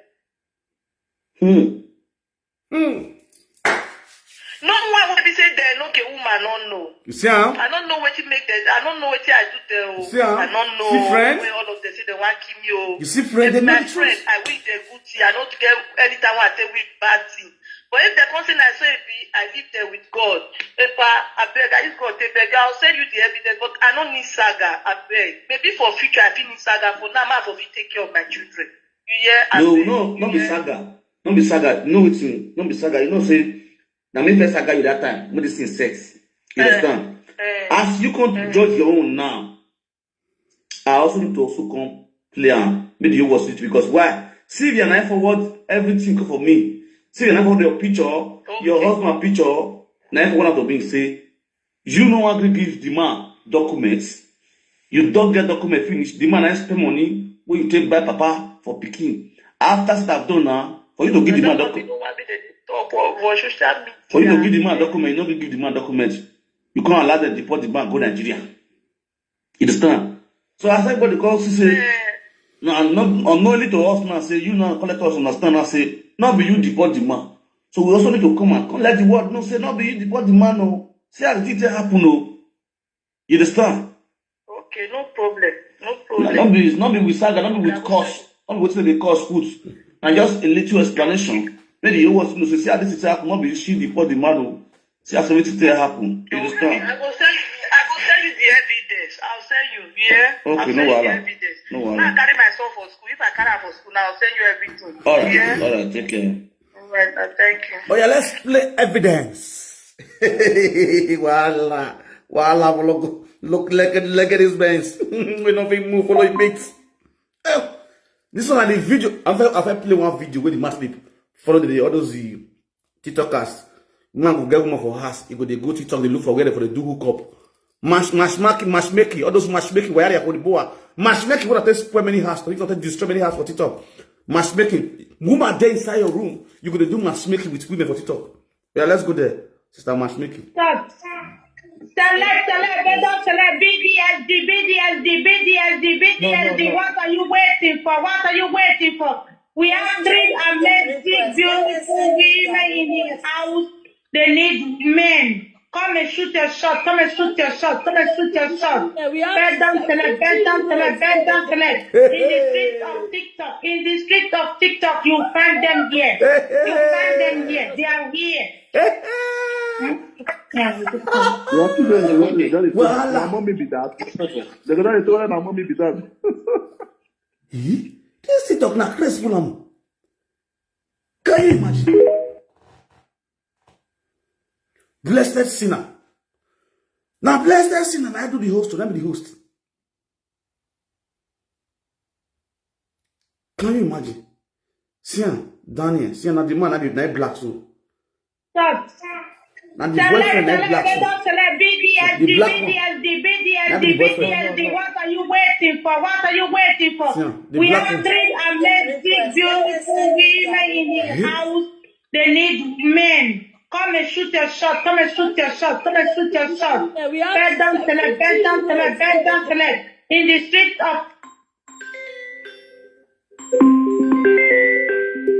No one will be say there no okay woman don't know. You see how? I don't know what you make that. I don't know what I do there. You see how? I don't know. See friend? When all of them say they want kill me. You see friend? They my know the friend, truth. I wish they good thing. I don't get anytime I say with bad thing. But if the constant I say be, I live there with God. Epa, I beg, I use God to beg. I'll send you the evidence, but I don't need saga. I beg. Maybe for future I feel need saga. For now, I have to take care of my children. You hear? No, not be saga. Not be saga. No, it's not be saga. You know, say. Now, me first saga you that time. Medicine sex. You understand? As you can't judge your own now, I also need to also come play and maybe you watch it because why? Silvia and I forward everything for me. Silvia and I forward your picture, your husband picture. Now I forward out of being say, you no want to give the man documents. You don't get document finished. The man I spend money when you take by papa for picking. After that done now, for you to give the man document. For you to give the man document, you don't give the man document. You can't allow them to deport the man go Nigeria. You understand? So as everybody calls, he say, no, unknowingly to us now say, you now collect us understand now say, not be you deport the man. So we also need to come and come let the word no say, not be you deport the man no. See how the thing happen no. You understand? Okay, no problem. No problem. Not be with saga, not be with curse. Not be with the curse food. And just a little explanation. Maybe you want to see how this is happen, not be she deport the man. See how something happen. You understand? I will send you the evidence. I'll send you, yeah? Okay, I'll send no you the wahala. evidence. No wahala. Now I carry my son for school. If I carry her for school, now I'll send you everything. Alright, Yeah? alright, take care. Alright, thank you. Oh yeah, let's play evidence. Voila, look like at this bench. We don't even move, follow it beats. This one the video. I've play one video where the man sleep. Follow the others the TikTokers. Man go get woman for house. He go they go TikTok. They look for where they do hook up. Matchmaking. All those matchmaking. Where they for the boa. Matchmaking. What I spoil many house. You can destroy many house for TikTok. Matchmaking. Woman there inside your room. You go to do matchmaking with women for TikTok. Yeah, let's go there. Sister matchmaking. Stop. Select BDSD. What are you waiting for? We have three amazing, beautiful women in the house. They need men. Come and shoot your shot. Bend down, select. In the street of TikTok, you find them here. They are here. Your children, my mommy be that. They're going to tell my mommy be that. This TikTok na crazy full. Can you imagine? Blessed sinner. Now blessed sinner, I do the host. Let me the host. Can you imagine? See, Daniel. See, now the man, now black so. Stop. Now the boyfriend, now black so. The black BDSD. What are you waiting for? See, We have three amazing, beautiful women in the house. They need men. Come and shoot your shot. Bend down, select. In the street of.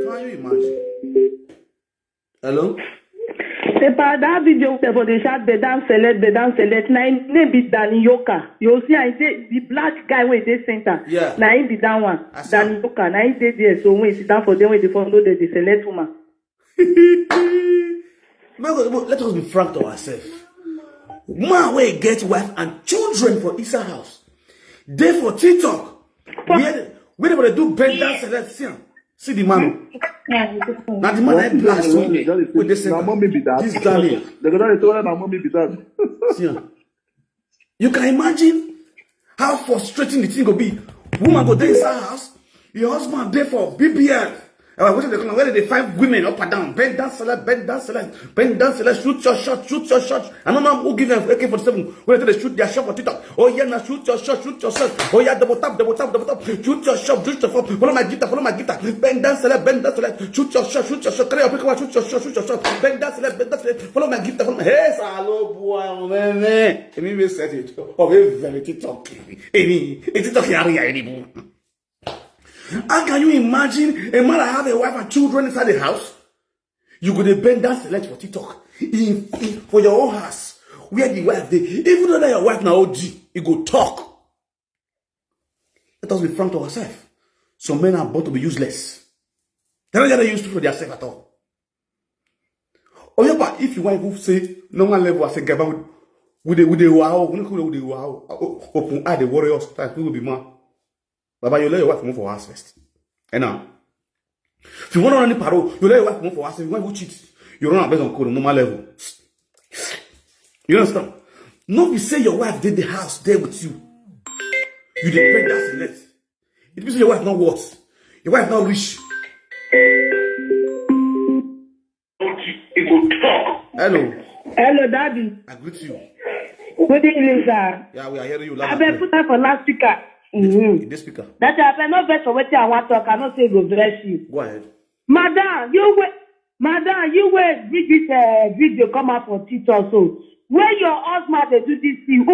Can you imagine? Hello? Epa, that video for the shot, they dance select. Now, name be Danny Yoka. You see, I say the black guy where they center. Yeah. Now, he be that one. Danny Yoka. Now, he say there. So, when he sit down for them, when they follow the select woman. Let us be frank to ourselves. Man, where get wife and children for Isa house. They for TikTok. Whenever they do bend dance select, see the man. Now the man I blast with this mommy be that. This Daniel. They're going to tell my mommy be that. See, you can imagine how frustrating the thing will be. Woman go there inside house, your husband there for BBL. Where they find women up and down, bend down, select, shoot your shot. I don't know who give them AK-47 when they shoot their shot for TikTok. Oh yeah, now shoot your shot. Oh yeah, double tap. Shoot your shot. Follow my guitar. Bend down, select, shoot your shot. Carry your pick, shoot your shot. Bend down, select. Follow my guitar. Hey, hello boy, man. Emi me set it. Oh, very TikTok. Emi, TikTok area anymore. How can you imagine a man that have a wife and children inside the house? You go to bend that select for TikTok. For your own house. Where the wife they even though that your wife now OG, you go talk. Let us be frank to ourselves. Some men are born to be useless. They're not going to use for themselves at all. Oh yeah, but if you want to say normal level as a guy with the wow, open the warriors, that will be man. But you let your wife move for us first. And now, if you want to run the parole, you let your wife move for us. If you want to cheat, you run based on code normal level. You understand? Not be say your wife did the house there with you. You depend that select. It means your wife not what? Your wife not rich. Hello. Hello, Daddy. I greet you. Good evening, sir. Yeah, we are hearing you loud. I've been put up for last speaker. This speaker. That I not best for what I want to talk. I not say go bless you. Go ahead. Madam, you wait. Madam, you wait. This video come out for TikTok. So when your husband they do this thing,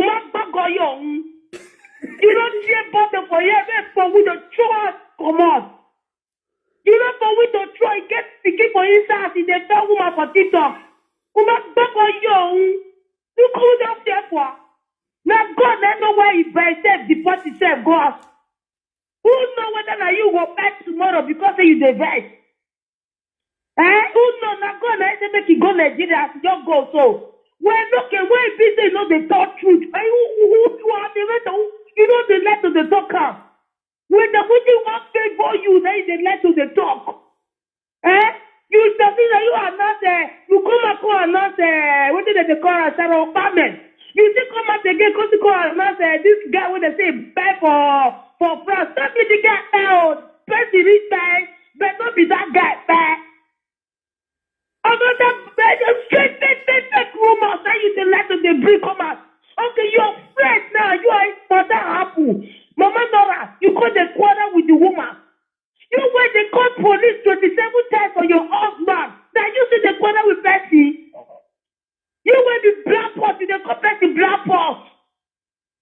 you don't see bottle for you. For we the trust come on. You know for we the try get speaking for inside. If they tell woman for TikTok, woman back on you. You could have therefore. Now God let know where he by himself deport himself go out. Who know whether now you go back tomorrow because you the best? Who know now God let him make you go Nigeria as you go so. When okay, when busy know the talk truth. Who are the you know the let to the talker. When the waiting one favor you, then they let to the talk. You tell me that you are not there. You come and call and not what did they call Sharon OKPAMEN? You still come out again because you call and not this guy when they say buy for France. Don't be the guy out. Person rich guy, but not be that guy back. Another straight rumors that you the let to the bring come out. Okay, you're afraid now. You are important apple. Mama Nora, you call the quarrel with the woman. You went they call police 27 times for your husband. Now you see the quarrel with Bessie. You went the black pot, you call Bessie black pot.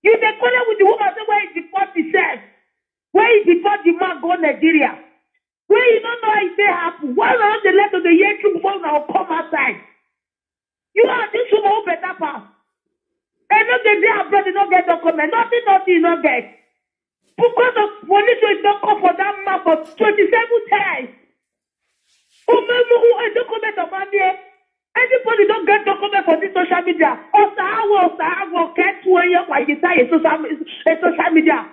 You the quarrel with the woman, say where he deport himself. Where he deport the man go Nigeria. Where you don't know how it may happen. Why not the letter of the year to before now come outside? You are this woman who better pass. And not the day abroad, you don't get document. Nothing, you don't get. Because of police will not come for that man for 27 times. Who document of man here? Anybody don't get document for this social media. Or get to where you're like social media.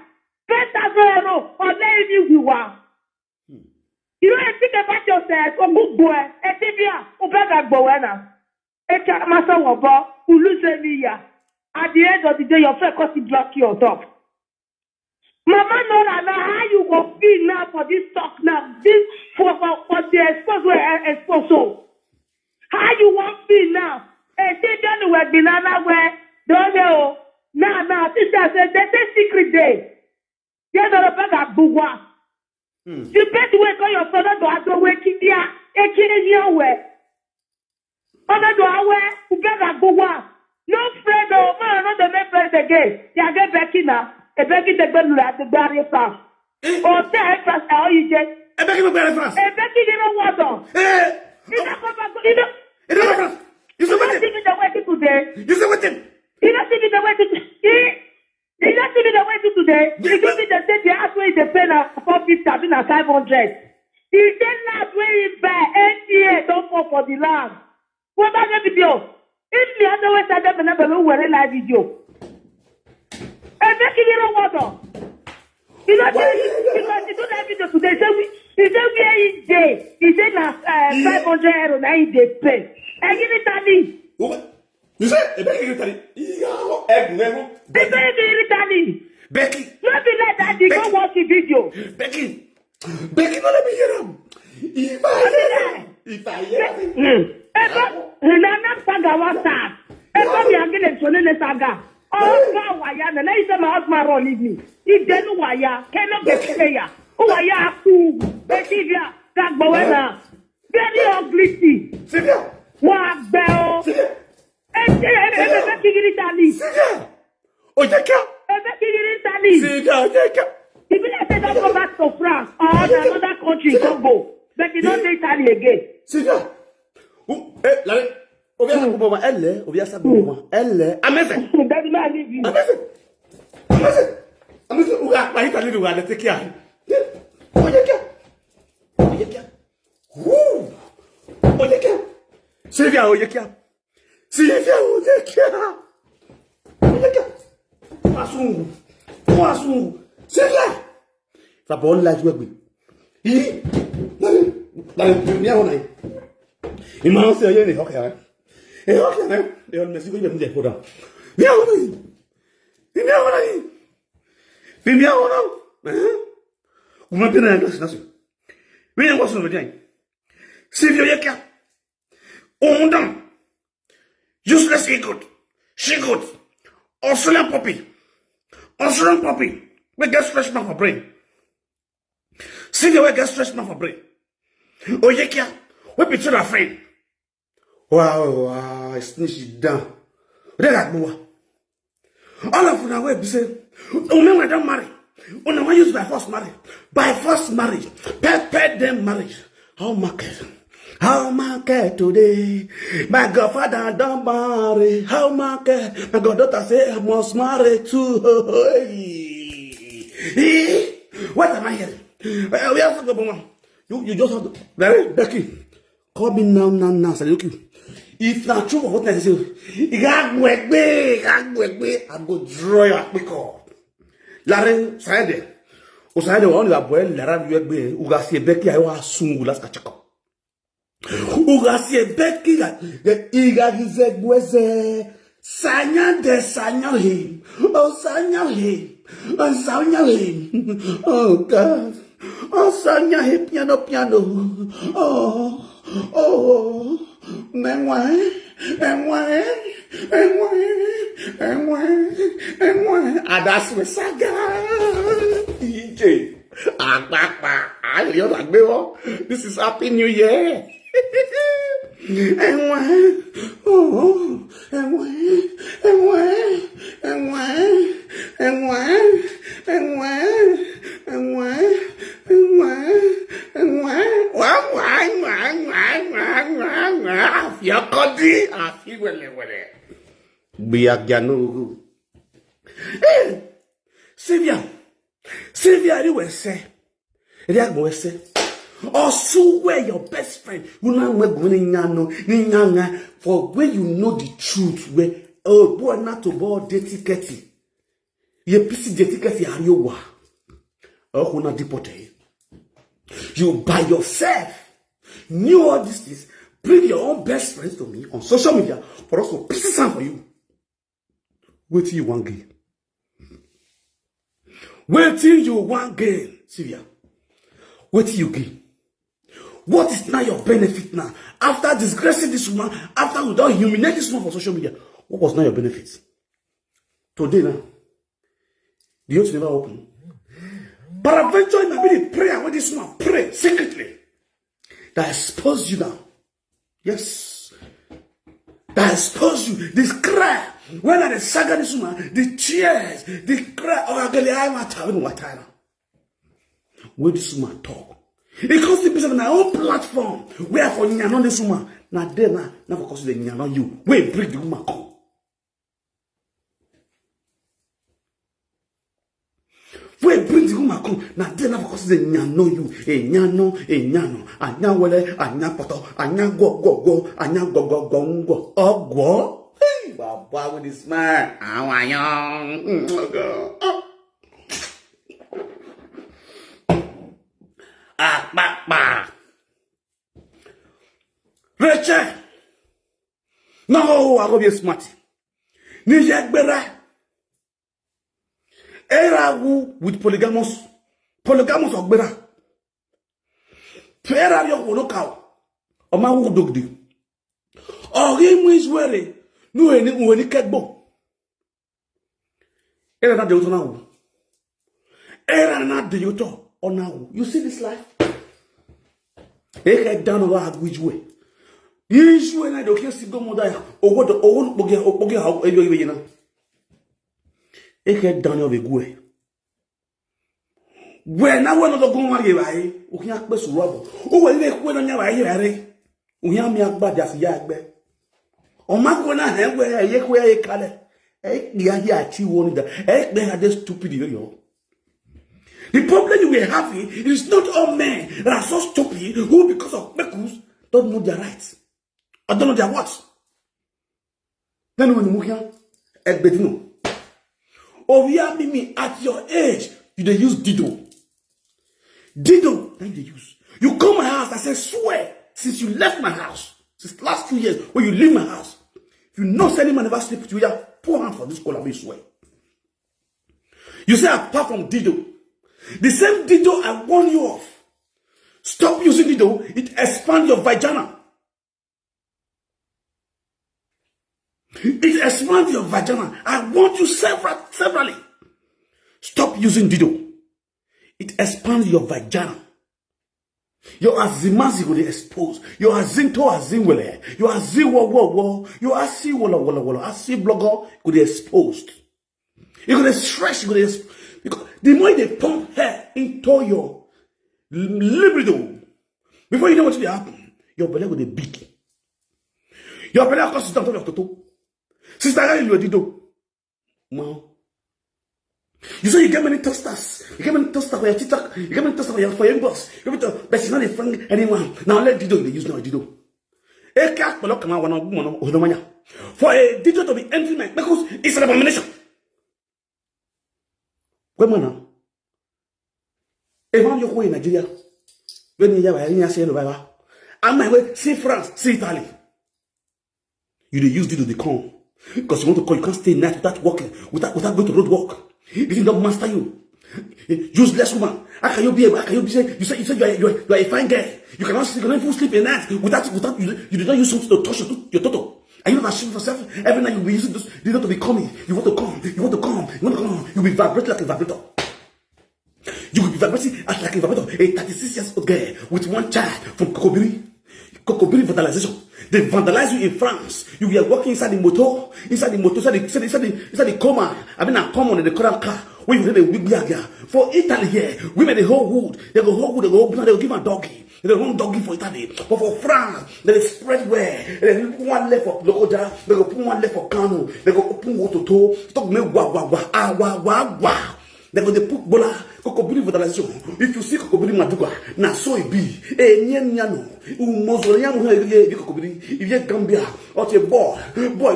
First as well, or let you are. You don't think about yourself, or good boy, a Silvia, who better go in. A master of who lose me. At the end of the day, your friend because he block you on top. Mama Nora, now how you go feel now for this talk now? This for the expose so. How you want feel now? Say Johnny will be now where don't know. Now, sister said that's a secret day. You're not a bag of bugwa. You better wake on your father to have to wake in there. A kid in your way. Other do I wear who get a bugwa. No friend or man, not the main friend again. They are getting back in now. A Becky the Bedlu at the barrier France. Or say, first, how you get A Becky the barrier France. A Becky didn't want to. You don't see me the way to today. You say what him? You don't see me the way to today. You don't see me the way to today. You give me the state, the ask where the pen at 450, I've been at 500. He said, not where he buy NTA, don't fall for the land. What about the video? If the other way side, I'm never going to live video. And making it a water. You know, because you don't have video today. He said, where is day? He said, 500 € now in the pay. And give it to me. You say, a Becky, you tell it. Becky. Not be like that, you go watch the video. Becky, don't let me hear him. If I hear him. Nana Saga was that. Epa me again to Saga. Oh, waya. Na na ise my husband run leave me. If they no waya, cannot get player. Oh waya aku. Silvia, that boy very ugly. Silvia. What bell? Ebe kigiri tali. Silvia. Ojeka. Ebe kigiri tali. Silvia, Ojeka. Even if they don't go back to France or another country, Congo, but they don't take Italy again. Silvia. Larry. Obia Bobo, elle, Obia Bobo, elle, amazing. Daddy, man, leave you. Amazing. Uga, I tell you, let's take care. Oyekia. Woo! Oyekia. Silvia, Oyekia. Poisson. Silvia. Ça parle là, jouer. Bien, on a. Il m'a enseigné les hockey. Et on me dit que je me dis pour ça. Bien, on a. Vous m'avez bien nation. Bien, on va se Silvia Oyekia. On donne. Useless she good. Australian puppy. We get stretched now for brain. Silvia, we get stretched now for brain. Oyekia, we betray our friend. Wow, it's niche down. All of them we say, oh, we don't marry. Oh, no, we use by forced marriage. By forced marriage. Pay them marriage. How market today? My godfather don't marry. How market? My goddaughter say I must marry too. What am I hearing? We have to go. You just have to. Becky, call me now. Say, look you. If not true, what I say? I go draw your Kpekus. Larry, Saturday. Saturday, only a boy. Larry, you go see Becky. I was soon. Let's catch up. Ugasie Becky the iga gizegweze sanya de sanya him. Oh sanya him. Oh God. Oh sanya him piano. Oh Adas we saga. DJ. You're like me. This is Happy New Year. Silvia, you were say, also where your best friend, you know for where you know the truth, where oh boy not to board dirty. You pissy dirty are you wa? Oh, who not deported? You by yourself knew all these things. Bring your own best friends to me on social media for us to piss some for you. Wait till you want gain. Wait till you want gain, Silvia. Wait till you gain. What is now your benefit now? After disgracing this woman, after we don't humiliate this woman for social media, what was now your benefit? Today now, the earth never open. But eventually, maybe the prayer when this woman pray secretly that expose you now. Yes. That expose you. This cry. When I saga this woman, the tears, the cry. Oh, where this woman talk. It comes to be on our own platform. Where for Nyanon this woman. Now then, now for cause the Nyanon you. Wait, bring the woman come. Wait, bring the woman come. Now then, now for cause the Nyanon you. Nyano. Anya wele, anya poto, anya go, anya go. Oh, go. Hey, Baba with this man. How are you? Rachel. No, I go be smart. Nijegbera. Era wu with polygamous ogbera. Era yo wonoka. O ma wu dogdi. O ri mu iswere. Nu eni kegbo. Era na de uto na wu. Era na de uto ona wu. You see this life? Head down over which way. Issue and I don't hear go more die. Or what the old boge how you know. Head down over way. When I want to go marry, I can't best rubber. Oh, well, they went on your eye. Uya mi agba das ya agbe. O ma go na he we ye ko ye kale. Ya achi woni da. They are just stupid yo. The problem you are having is not all men that are so stupid who because of Kpekus don't know their rights. Or don't know their what. Then when you can Egbedino. Oh, yeah, Mimi, at your age, you they use Dido. Dido, then they use. You come my house, I say, swear, since you left my house, since last 2 years, when you leave my house, if you know any man never sleep with you, yeah, pour hand for this call, I swear. You say, apart from Dido, the same Dido I warn you of. Stop using Dido, it expands your vagina. It expands your vagina. I want you severally. Stop using Dido. It expands your vagina. Your azimazi will be exposed. Your azinto azinwele. Your aziwo. Your asi wala. Asi blogger will be exposed. You're going to stretch. Because the more they pump hair into your libido, before you know what will happen, your belly will be big. Your belly will cost you toto. Sister, I you Dido. No. You say you get many tosters. You get many tosters for your TikTok. You get many tosters for your inbox. You get but she's not a friend anyone. Now let Dido they use now Dido. For a Dido to be entering because it's an abomination. Women, if I'm your way in Nigeria, when you have say no, I'm my way, see France, see Italy. You use Dido they come. Because you want to call, you can't stay night without working, without going to road work. It did not master you. Useless woman. How can you be able? How can you be saying? You say you are a fine girl. You cannot sleep at night without you did not use something to touch your toto. Are you not ashamed of yourself? Every night you will be using this. You want to be coming. You want to come. You will be vibrating like a vibrator. You will be vibrating like a vibrator. A 36-year-old girl with one child from Kokobiri vandalization. They vandalize you in France. You were walking inside the motor, inside the coma. I mean, a common in the current car. We were in the big for Italy here. We made the whole wood. They go give a doggy. They run doggy for Italy. But for France, they spread where? They put one left for Lokoja. They go put one left for Kano. They go open water to talk me wa. They go put bola Kokobiri vandalization. If you see Kokobiri Maduga, na so it be. Nyano. If you Gambia, or say boy,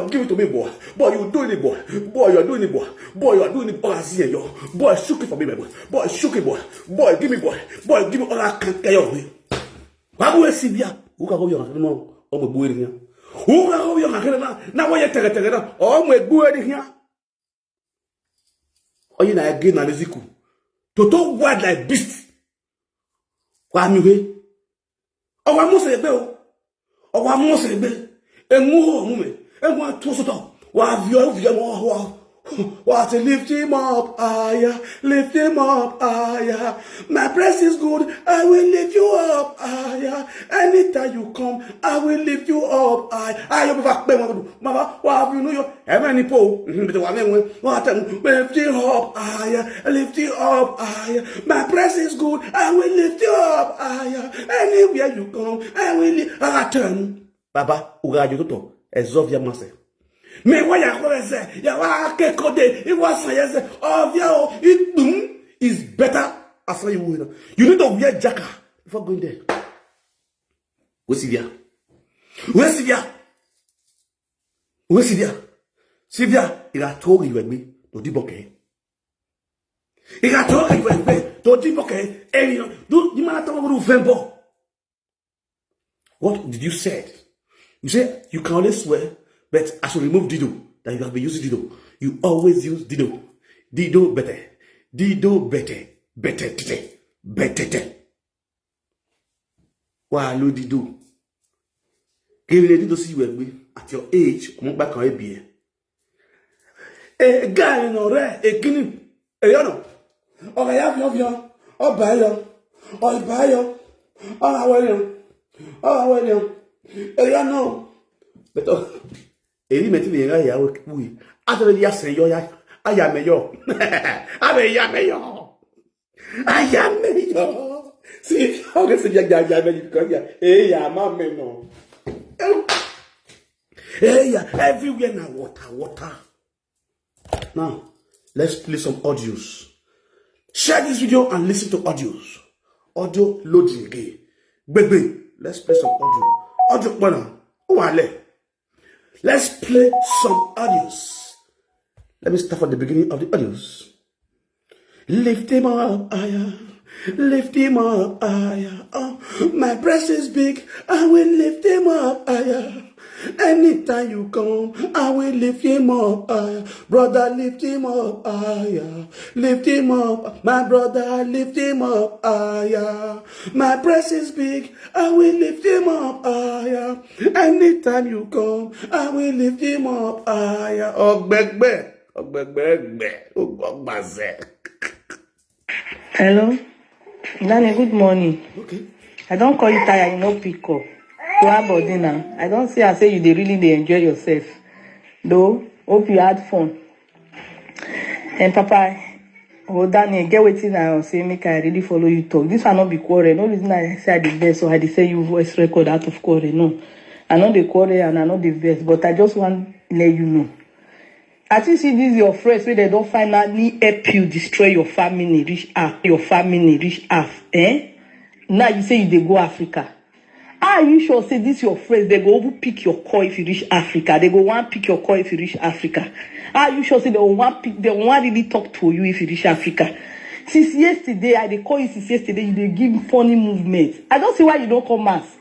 give it to me, boy. Boy, you doing it, boy. Boy, you are doing it, boy. Boy, you are doing it, boy. I see you. Boy, shook it for me, boy. Boy, shook it, boy. Boy, give me, boy. Boy, give me all I can carry away. Why go Silvia? Who can go your no? Oh, my boy here. Who can go your now? Why you take it? Oh, my boy here. Oh, you know again, Aliziku. To talk wide like beast. Why me way? Oh, I must say, Bill. Oh, I must say, Bill. And more, woman. And what to stop? Why have you what to lift him up, higher, lift him up, higher. My praise is good, I will lift you up, higher. Anytime you come, I will lift you up, higher. Mama, what have you know? How many po? Lift you up, higher, lift you up, higher. My praise is good, I will lift you up, higher. Anywhere you come, I will lift you. Baba, ugaji toto, ezovia mase. Me why you say ya wa ke kode it was say obvio it is better as you will. You need to wear jacket before going there. Where's Silvia? Silvia, il a told you with me to diboke. Il a told you with me to diboke. And do you man talk about Vembo? What did you say? You say you can only swear. But I should remove Dido. That you have been using Dido. You always use Dido. Dido better. Better. Why no Dido? Give me Dido see you with me at your age. Come back on a beer. A guy in a guinea. A yono. Or I have your. Or buy your. Or buy your. Or I will you. A yono. But Eri meti me ya we. Atole ya sen yo ya ayameyo. Ayameyo. See, how can say ya me because ya ma me no. Hey, yeah, everywhere now, water. Now, let's play some audios. Share this video and listen to audios. Audio loading again. Baby, let's play some audio. Let's play some audios. Let me start from the beginning of the audios. Lift him up higher. Lift him up higher. Oh, my breast is big. I will lift him up higher. Anytime you come, I will lift him up higher. Brother, lift him up higher. Lift him up. My brother, lift him up higher. My breast is big. I will lift him up higher. Anytime you come, I will lift him up higher. Ogbegbe. Hello? Danny, good morning. Okay. I don't call you tired, you no pick up. You have body now. I don't see I say you really enjoy yourself. Though, hope you had fun. And Papa, oh Danny, get waiting I say make I really follow you talk. This will not be quarrel. No reason I say I the best, so I say you voice record out of quarrel. No. I know the quarrel and I know the best, but I just want to let you know. I think see this your friends where they don't finally help you destroy your family, reach half. Now you say they go Africa. Are you sure say this your friends they go over pick your call if you reach Africa? They go want pick your call if you reach Africa. Are you sure say they want really talk to you if you reach Africa? Since yesterday, I they call you since yesterday, you they give funny movements. I don't see why you don't come mass.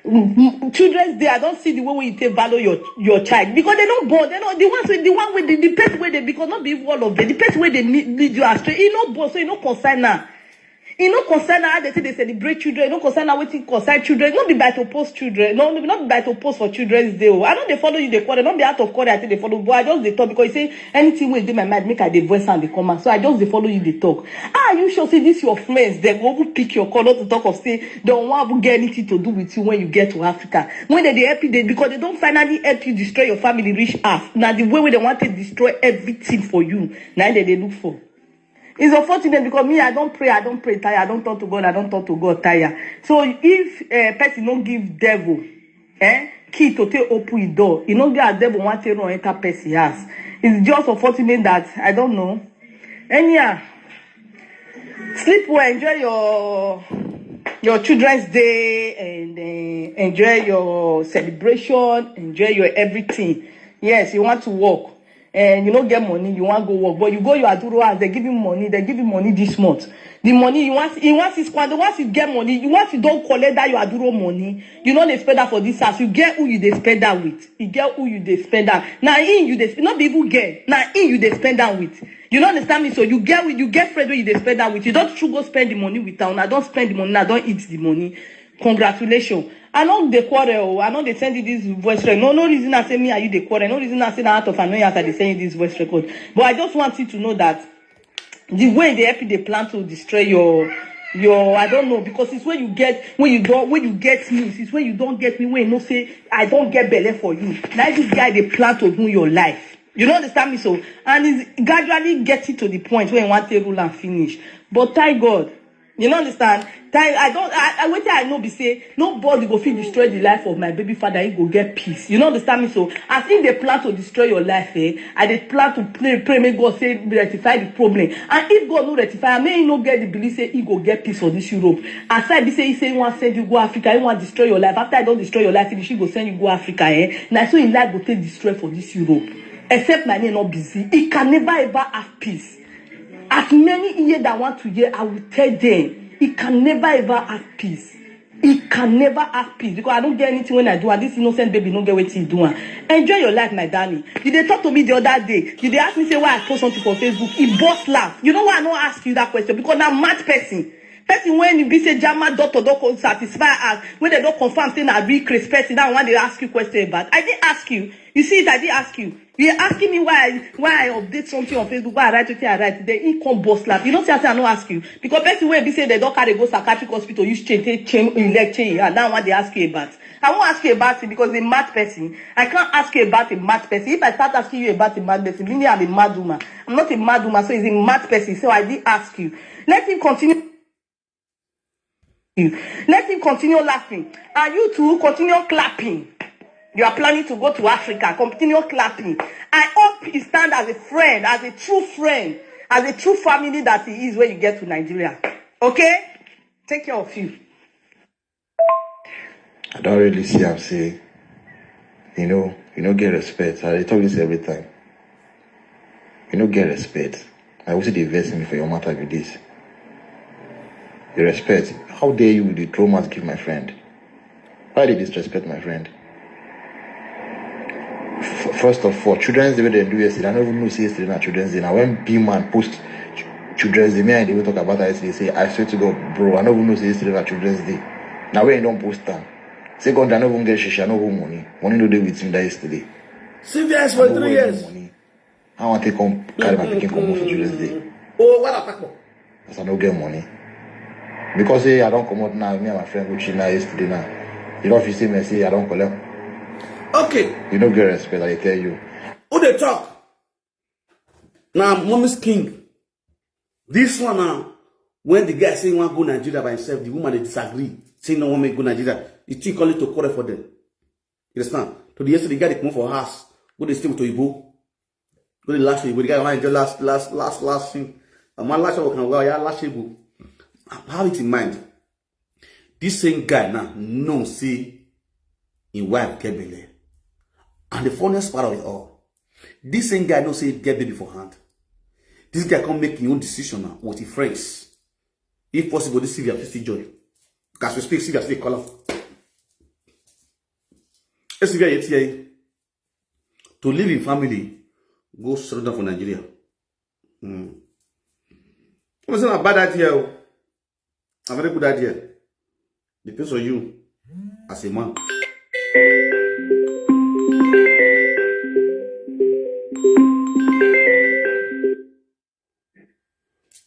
Children's Day, I don't see the way you take value your child because they don't born. They know the one with the pet way they because not be all of them. The pet way they lead you astray. You know, born so you know concern now. You know concern how they say they celebrate children. You know concern how waiting concern children. Not be by to post children. No, not be by to post for Children's Day. I know they follow you. They quarrel. Not be out of quarrel. I think they follow. But I just they talk because you say anything will do my mind. Make I the voice and the comment. So I just they follow you. They talk. You sure say this your friends? They go pick your call not to talk of say they don't want to get anything to do with you when you get to Africa. When they help you, because they don't finally help you destroy your family, reach half. Now the way they want to destroy everything for you. Now they look for. It's unfortunate because me, I don't pray, tired. I don't talk to God, tired. So if person don't give devil, key to take open the door, you don't get a devil want to run enter person house. It's just unfortunate that, I don't know. And sleep well, enjoy your Children's Day and enjoy your celebration, enjoy your everything. Yes, you want to work. And you don't get money, you want to go work, but you go your aduro house, they give you money this month. The money you want is quando once you get money, you don't collect that your aduro money, you know they spend that for this house, you get who you they spend that with. You get who you they spend that. Now in you they not be able get, now in you they spend that with. You don't understand me? So you get friends where you they spend that with. You don't go spend the money with town. I don't spend the money, I don't eat the money. Congratulations. I know the quarrel. I know they send you this voice record. No reason I say me are you the quarrel. No reason I say that out of annoyance after they send you this voice record. But I just want you to know that the way they plan to destroy your I don't know, because it's when you get me, it's when you don't get me, when you know say I don't get belly for you. Now this guy they plan to ruin your life. You don't understand me? So and it's gradually getting to the point where you want to rule and finish. But thank God. You don't understand? I know be say nobody go feel destroy the life of my baby father. He go get peace. You don't understand me? So as if they plan to destroy your life, and they plan to pray, may God say rectify the problem. And if God no rectify, may he no get the belief say he go get peace for this Europe. Aside be say he say he want send you go Africa, he want destroy your life. After I don't destroy your life, he go send you go Africa. Now so in life go take destroy for this Europe. Except my name not busy, he can never ever have peace. As many years that want to hear, I will tell them, he can never ever have peace. He can never have peace. Because I don't get anything when I do, and this innocent baby don't get what he's doing. Enjoy your life, my Danny. Did they talk to me the other day? Did they ask me say why I post something for Facebook? He bust laugh. You know why I don't ask you that question? Because I'm a mad person. Person when you be say Jama doctor don't satisfy us, when they don't confirm saying I be crazy person, that one they ask you question about. I didn't ask you. You see it, I didn't ask you. You're asking me why I update something on Facebook, why I write it, I write. Then he come bust laugh. You don't say I don't ask you. Because person when be say they don't carry go psychiatric hospital, use chain, and that one they ask you about. I won't ask you about it because a mad person. I can't ask you about a mad person. If I start asking you about a mad person, meaning I'm a mad woman. I'm not a mad woman, so he's a mad person. So I did ask you. Let him continue. Let him continue laughing. And you two continue clapping. You are planning to go to Africa. Continue clapping. I hope he stand as a friend, as a true friend, as a true family that he is when you get to Nigeria. Okay? Take care of you. I don't really see him say, you know, get respect. I tell this every time. You know, get respect. I also invest me for your matter with this. The respect. How dare you with the traumas give my friend? Why did you disrespect my friend? First of all, Children's Day, when they do yesterday, I don't even know say yesterday not Children's Day. Now when B-Man post Children's Day, me and they will talk about that yesterday, say, I swear to God, bro, I don't even know say yesterday not Children's Day. Now when you don't post that, second, I don't even get shisha, I don't have money. Money no day with me that yesterday. Silvia is for 3 years. Money. I want to come carry my picking come for Children's Day. Oh, what a pack. Because I don't get money. Because I don't come out now, me and my friend go chill now yesterday now. You know if you see me say I don't collect. Okay. You don't get respect, I tell you. Who they talk? Now, Mommy's king. This one now, when the guy say he want to go Nigeria by himself, the woman they disagree. Say no one may go Nigeria. The two call it to quarrel for them. You understand? To the yesterday, the guy they come for house. Go they stay with Ibo. Go the last thing. The guy want to enjoy last thing. And one last one can well, yeah, last Ibo. Have it in mind. This same guy now, no see in wife get belly. And the funniest part of it all, this same guy don't say get baby for hand. This guy can make his own decision now with his friends. If possible, this Silvia will still join. Because we speak, Silvia still call him. Silvia yet here to live in family, go straight down for Nigeria. I'm saying a bad idea. A very good idea. Depends on you as a man.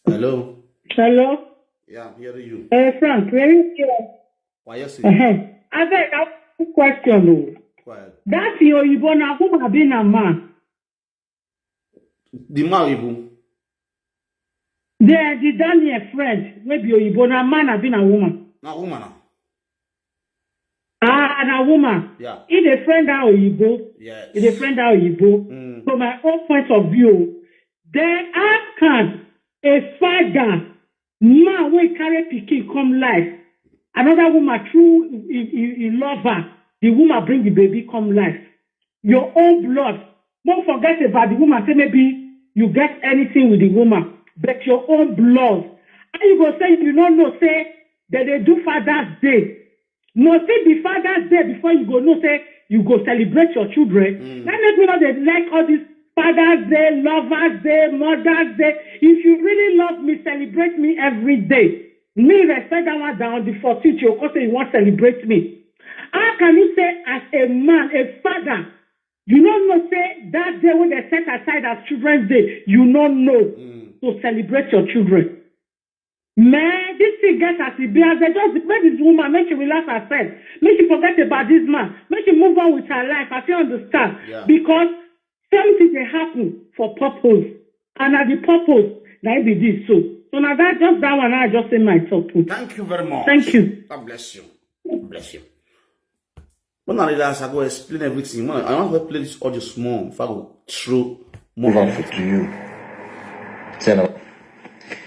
Hello. Hello. Yeah, I'm hearing you. Frank, where is you? Why you saying? I said, I have a question. Quiet. That's your Ibona who have been a man. The man Ibu. The Daniel friend, maybe your Ibona man have been a woman. Not woman. And a woman. Yeah. If a friend are Oyibo, yes. If a friend are Oyibo, from my own point of view, then how can a father, man will carry pikin come life, another woman through he love her, the woman bring the baby come life. Your own blood. Don't forget about the woman. Say maybe you get anything with the woman, but your own blood. And you go say you don't know, say that they do Father's Day. No, say the Father's Day before you go, no, say you go celebrate your children. That makes me know they like all this Father's Day, Lover's Day, Mother's Day. If you really love me, celebrate me every day. Me respect that one down the 14th, you also you want to celebrate me. How can you say as a man, a father, you don't know, say that day when they set aside as Children's Day, you don't know to celebrate your children. Man, this thing gets as it be as they just make this woman, make she relax herself, make she forget about this man, make she move on with her life. I can understand. Yeah. Because something they happen for purpose. And at the purpose, that be this so. So now that just that one I just say myself too. Thank you very much. Thank you. God bless you. God bless you. When I realize I go explain everything, I want to play this audio small if I go through more of it to you. Tell her.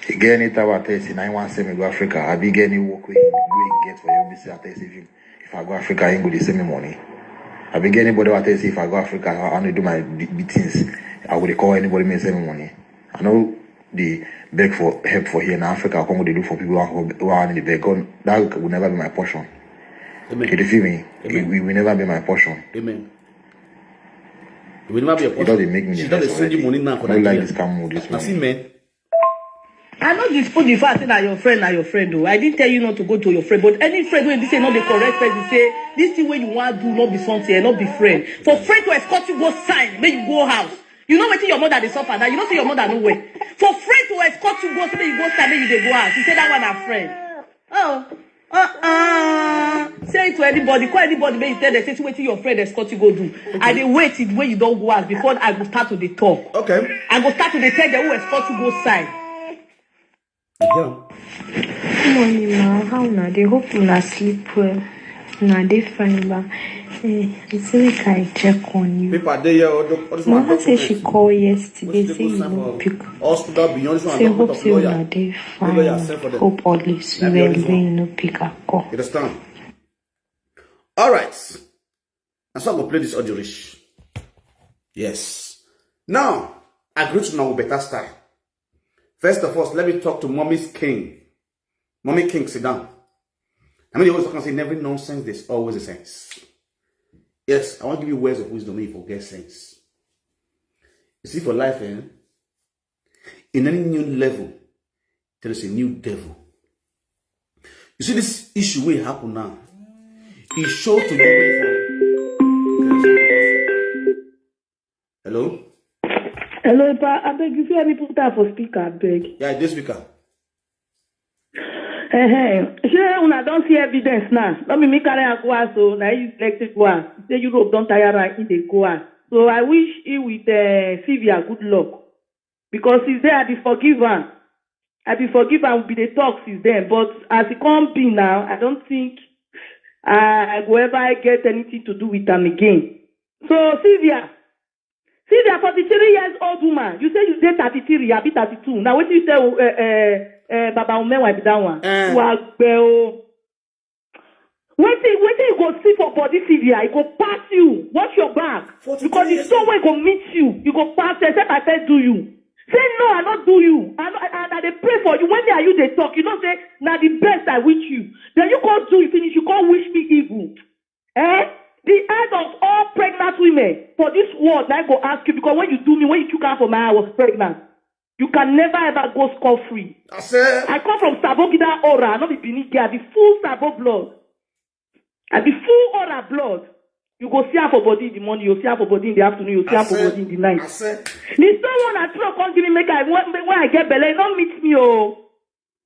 Again, it about this, and I want to say me go Africa. I be getting work with get for you. If I go Africa, I ain't go to send me money. I be getting anybody what I say if I go Africa, I want to do my meetings. I would call anybody me send me money. I know they beg for help for here in Africa. I come they do for people who are in the beg. God, that will never be my portion. Amen. You feel me? Amen. It will never be my portion. Amen. It will never be a portion. It doesn't make me. She doesn't send you money now for that. I like this calm mood this morning. I see, man. I know this put the fact that your friend though. I didn't tell you not to go to your friend, but any friend when they say not the correct person, say this thing when you want to do not be something, not be friend. For friend to escort you go sign, when you go house. You know what your mother they suffer that you don't see your mother nowhere. For friend to escort you go so you go sign, when you they go house. You say that one a friend. Say it to anybody, call anybody when you tell them, say what your friend escort you go do. Okay. I they wait it when you don't go house before I go start to the talk. Okay. I go start to the tell them who escort you go sign. Yeah. Good morning, ma. How na? They hope you na sleep well. Na they fine, ba. It's like I check on you. People are there. Mama said she called yesterday. Say you no pick. Hospital beyond this one. Say hope say you are there fine. Hope all is well. Then you no pick a call. You understand? All right. And so I'm gonna play this audio rich. Yes. Now, I greet you now with better style. First of all, let me talk to Mommy's King. Mommy King, sit down. I mean, you always talk and say, never nonsense, there's always a sense. Yes, I want to give you words of wisdom if you forget sense. You see, for life, in any new level, there is a new devil. You see, this issue will happen now. It showed to you. Hello? Hello, Epa. I beg you, if you put that for speaker, I beg. Yeah, this speaker. Sure, una don't see evidence now. Let me carry a go out, so now you elected one. Say Europe don't tire right in the go out. So I wish you with Silvia good luck. Because he's there, I be forgiven. I be forgiven will be the talk since then. But as it can't be now, I don't think I will ever get anything to do with them again. So Silvia, 43 years old woman. You say you say 33, I be 32. Now what you say Baba Ume will be that one. When you go see for body Silvia, it go pass you. Watch your back. Because if someone go meet you, you go pass except I say do you. Say no, I not do you. And they pray for you. When they are you, they talk. You don't say, now the best I wish you. Then you can't do it, finish. You can't wish me evil. The head of all pregnant women for this world, I go ask you, because when you do me, when you took out for me, I was pregnant. You can never ever go scot-free. I come from Sabogida Aura, not the Benin girl. I be full Sabo blood. I be full Aura blood. You go see her for body in the morning, you see her for body in the afternoon, you see her for body in the night. There's someone that can't give me make I when I get belly, don't meet me, oh.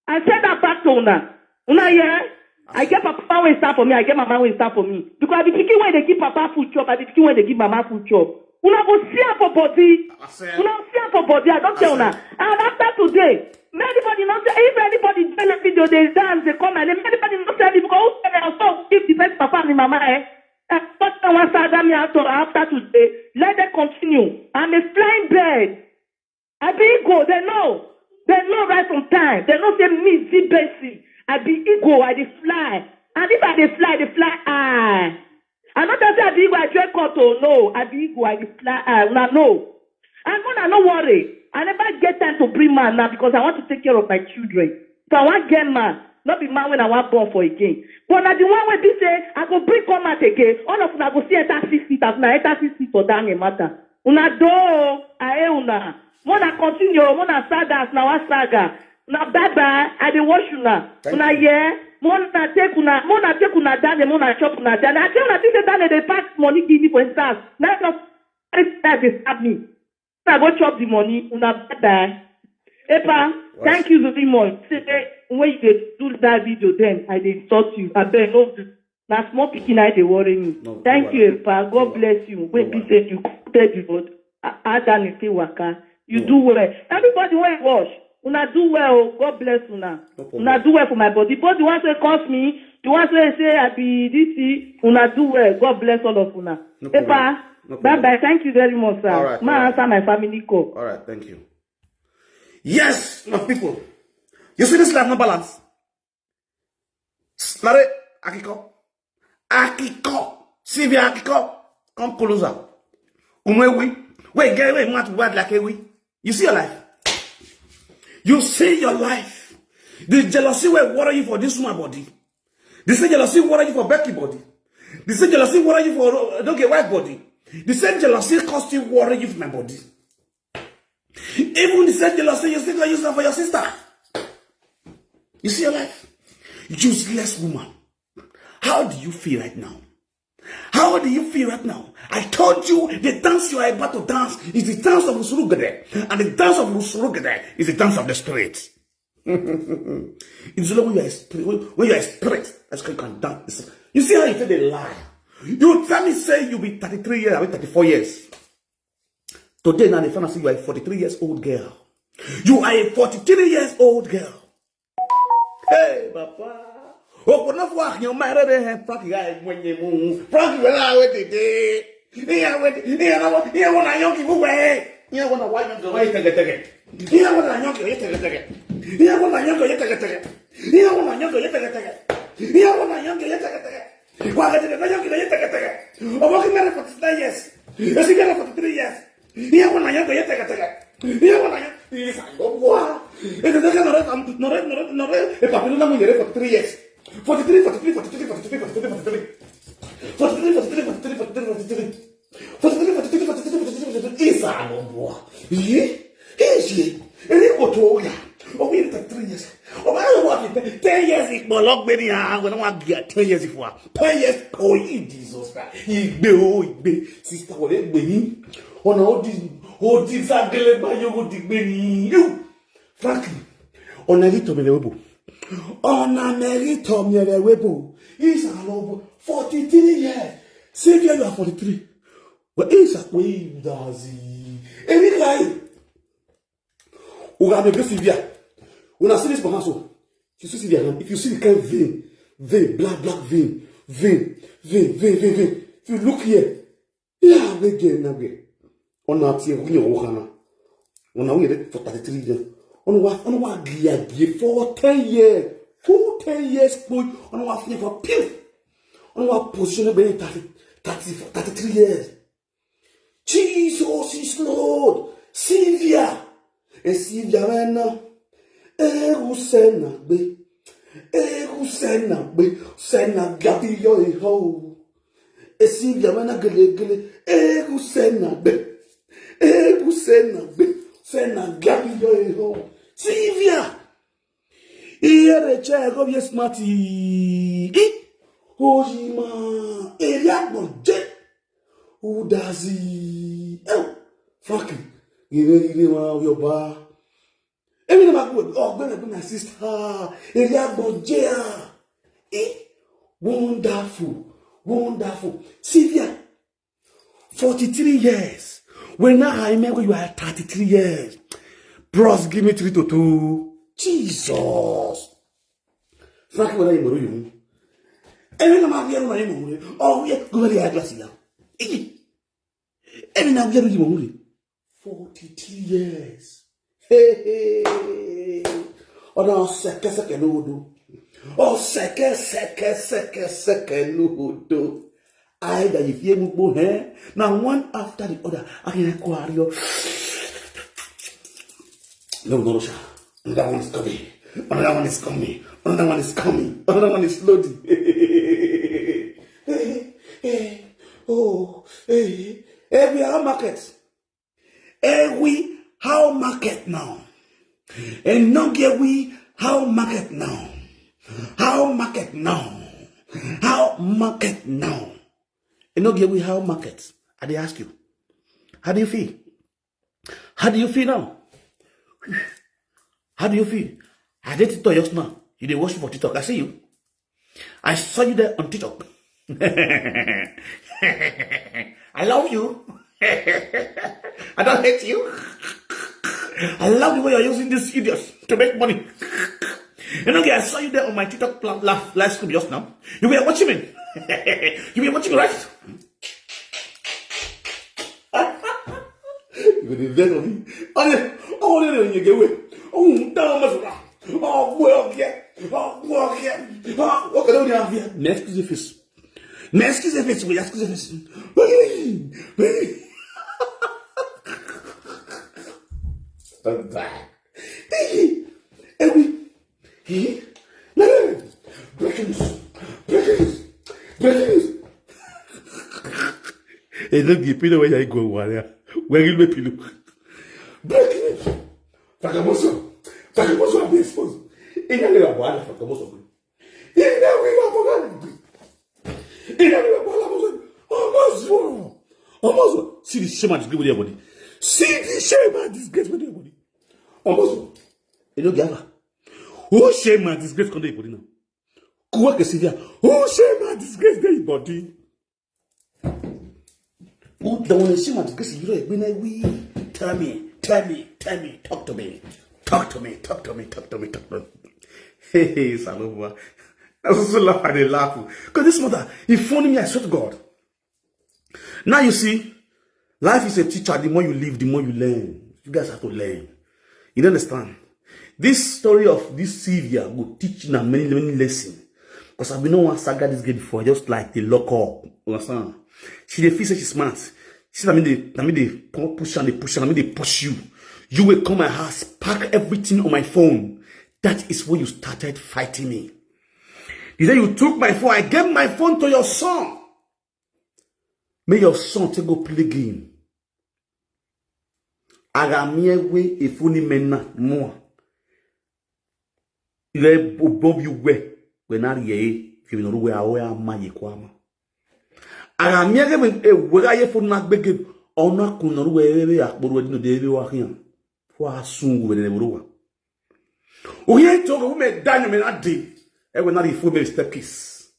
I said that back to Una. Una, yeah? I get papa when stand for me, I get mama when stand for me. Because I be thinking when they give papa food chop, I be thinking when they give mama food chop. Una go see her for body. Una see her for body, I don't tell Una. And after today, anybody not say, if anybody tell a video, they dance, they come and anybody not tell me, because who tell me also give the best papa and mama, after today, let them continue. I'm a flying bird. I be ego, they know right from time. They know say me, Z-Basic. I be ego, I dey fly. And if I dey fly, I. I'm not say I be ego, I drink auto. No, I be ego, I dey fly. Now, no. And when I no worry, I never get time to bring man now because I want to take care of my children. So I want get man, not be man when I want born for again. But now the one way be say, I go bring come out again. All of una go see enter 6 feet as na enter 6 feet for down a matter. Una do, I una. Wanna continue, wanna saga, now what saga. Now bye-bye, I dey wash una. Una yeah, wanna take una down, wanna chop una down. I tell una this down they pass money give me for instance. Now just they stab me. I go chop the money, una bye-bye. Epa, thank you very much. When you do that video, then I dey insult you. I beg no. Now small picking I dey worry me. No, thank you, Epa. God bless you. When be said you tell you but Adam is still waka. You do well. Everybody when wash. Una do well. God bless una. Una do well for my body. But the ones that cost me, the ones that say I be this, una do well. God bless all of una. No Epa, bye-bye. Thank you very much, sir. All right, answer my family call. All right, thank you. Yes, my people. You see this life no balance. Mare, Akiko, Silvia Akiko, come closer. Wait, much bad like a we. You see your life. You see your life. The jealousy will worry you for this woman body. The same jealousy will worry you for Becky body. The same jealousy will worry you for don't get white body. The same jealousy cost you worry you for my body. Even the same jealousy you still use for your sister. You see your life? Useless woman. How do you feel right now? How do you feel right now? I told you the dance you are about to dance is the dance of Usurugede. And the dance of Usurugede is the dance of the spirit. It's only when you are a spirit, that's when you can dance. You see how you tell the lie? You tell me say you be 33 years, I be 34 years. Today now they find out you are a 43 years old girl. You are a 43 years old girl. Hey, Papa. O no for your matter de Frankie guy when you move. Frankie when I went today. Here when I young people way. Here when I want to wait again. Here when I young you take again. Here when I young you take again. Here when I young you take again. Here when I young you take again. Why did I young you take again? Oh, working married for 9 years. Yes, you got for 3 years. Here when I young you take again. Here when I young is I go wow. It is not a papillon for 3 years. 43. Is I no more. Is any what oh, we take 3 years. Oh, I want it. 10 years is more long many when I want to get 10 years for 10 years. Oh, Jesus, he sister, what it be on all these are delayed by you. Frankly, on a little bit. On a merito merewebo is an 43 years. Silvia, you are 43. Well, is a way does he? Any guy who got a Silvia. When I see this Mahaso, you see Silvia, if you see the kind of vein, black vein. If you look here, yeah, we get away. On our team, we know on our way for 33 years. On what gear for 10 years, full 10 years, boy, on what for pill, on what position be 33 years. Jesus is Lord, Silvia, and Silvia, Sena Gabi yo ho, Silvia, Sena Gabi yo ho. Silvia, here a chair of your smarty. Ojima, Eliago Jet. Who does he? Oh, fucking, give your bar. Every time I go, oh, gonna be my sister. Eliago Jet. Wonderful. Silvia, 43 years. When now I remember you are 33 years. Bros, give me 3 to 2. Jesus. Frankie, what are you doing? Every time I hear you, oh, yeah, go to the glass now. Every time I hear you, 43 years. Hey. Oh, no, second, no. Oh, second, no. Either if you move here, now one after the other, I can acquire you. No, sir. Another one is coming. Another one is loading. Every how market. Every how market now. And not get we how market now. How market now. And not get we how market. I they ask you. How do you feel? How do you feel now? How do you feel? I did TikTok just now. You did watch for TikTok. I see you. I saw you there on TikTok. I love you. I don't hate you. I love the way you're using these idiots to make money. And okay, I saw you there on my TikTok live stream just now. You were watching me. You were watching me, right? You were the vet on me. Oh, you get away. Oh, damn, oh, well, yeah. Oh, yeah. Oh, what can I do here? Next is the face. We ask the face. I'm back. Breaking news. Hey, don't give me the way I go, Waria. Where will be pillow? Breaking news. Fakamoso, I'm being exposed. In a little while, Fakamoso. Almost. See the shame and disgrace with your body. Almost. You know, Gava. Who shame and disgrace con your body now? Kuwake Silvia. Who shame and disgrace their body? Who the one shame and disgrace you know when we tell me. Talk to me. Hey, Salova. I was also laugh and they laugh. Because this mother, he phoned me, I swear to God. Now you see, life is a teacher. The more you live, the more you learn. You guys have to learn. You understand? This story of this Silvia will teach you many lessons. Because I've been on one saga this girl before, just like the lock up. Understand? She feels she's smart. She said, I mean, they push and they push and I mean, they push you. You will come my house, pack everything on my phone. That is when you started fighting me. You say you took my phone. I gave my phone to your son. May your son take go play game. Agamiewe ifuni mena more. You bob you we when I ye if you know where I am my kwama. Agamiewe we ga ye phone na gbege ona kuno we akboru dino de wa hian. For soon we never know. Oye to go me danyo me na dey. E we na dey phone me step kiss.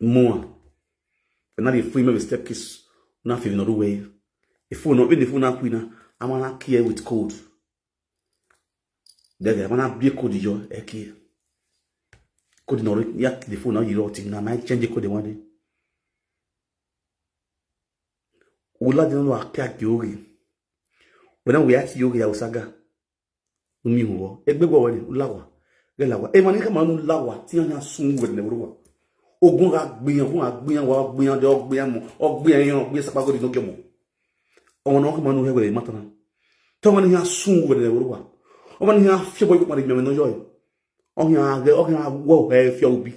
More. And now the free me step kiss. Not feeling no way. If you not when the phone na queen, I'm gonna care with code. Then I'm gonna be code yo eki. Code no yak the phone now you rotting. Na might change the code one day. Ula didn't know akia yogi. When we ask yogi ya usaga. Umi huo. Egbego wani ulawa. Gelawa. E mani kama ulawa. Ti anya sungu wene neburuwa. Ogun ga gbiyan wa gbiyan de ogbiyan mo ogbiyan yan ogbiyan sapago di no gemo o no ko manu hewe matana to mani ya sungu de ruwa o mani ya fi boy ko mari me no joy o ya wo e fi obi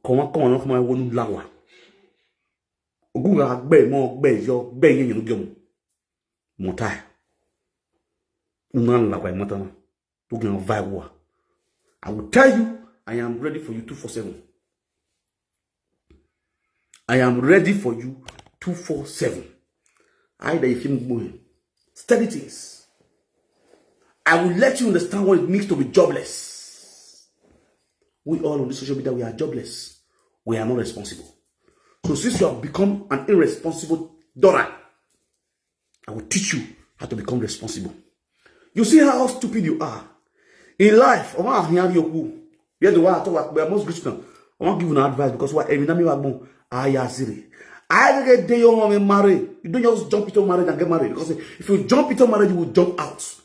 ko no ko ma wonu lawa ogun ga gbe mo gbe yo gbe yen no gemo mo tai unan la kwa matana to gan vibe wa. I will tell you, I am ready for you 247. I am ready for you 247. Either if you move, study things. I will let you understand what it means to be jobless. We all on this social media, we are jobless. We are not responsible. So since you have become an irresponsible daughter, I will teach you how to become responsible. You see how stupid you are. In life, we are the one I talk about most Christian. I want to give you an advice because what every time you are born, I get day you want to marry. You don't just jump into marriage and get married. Because if you jump into marriage, you will jump out.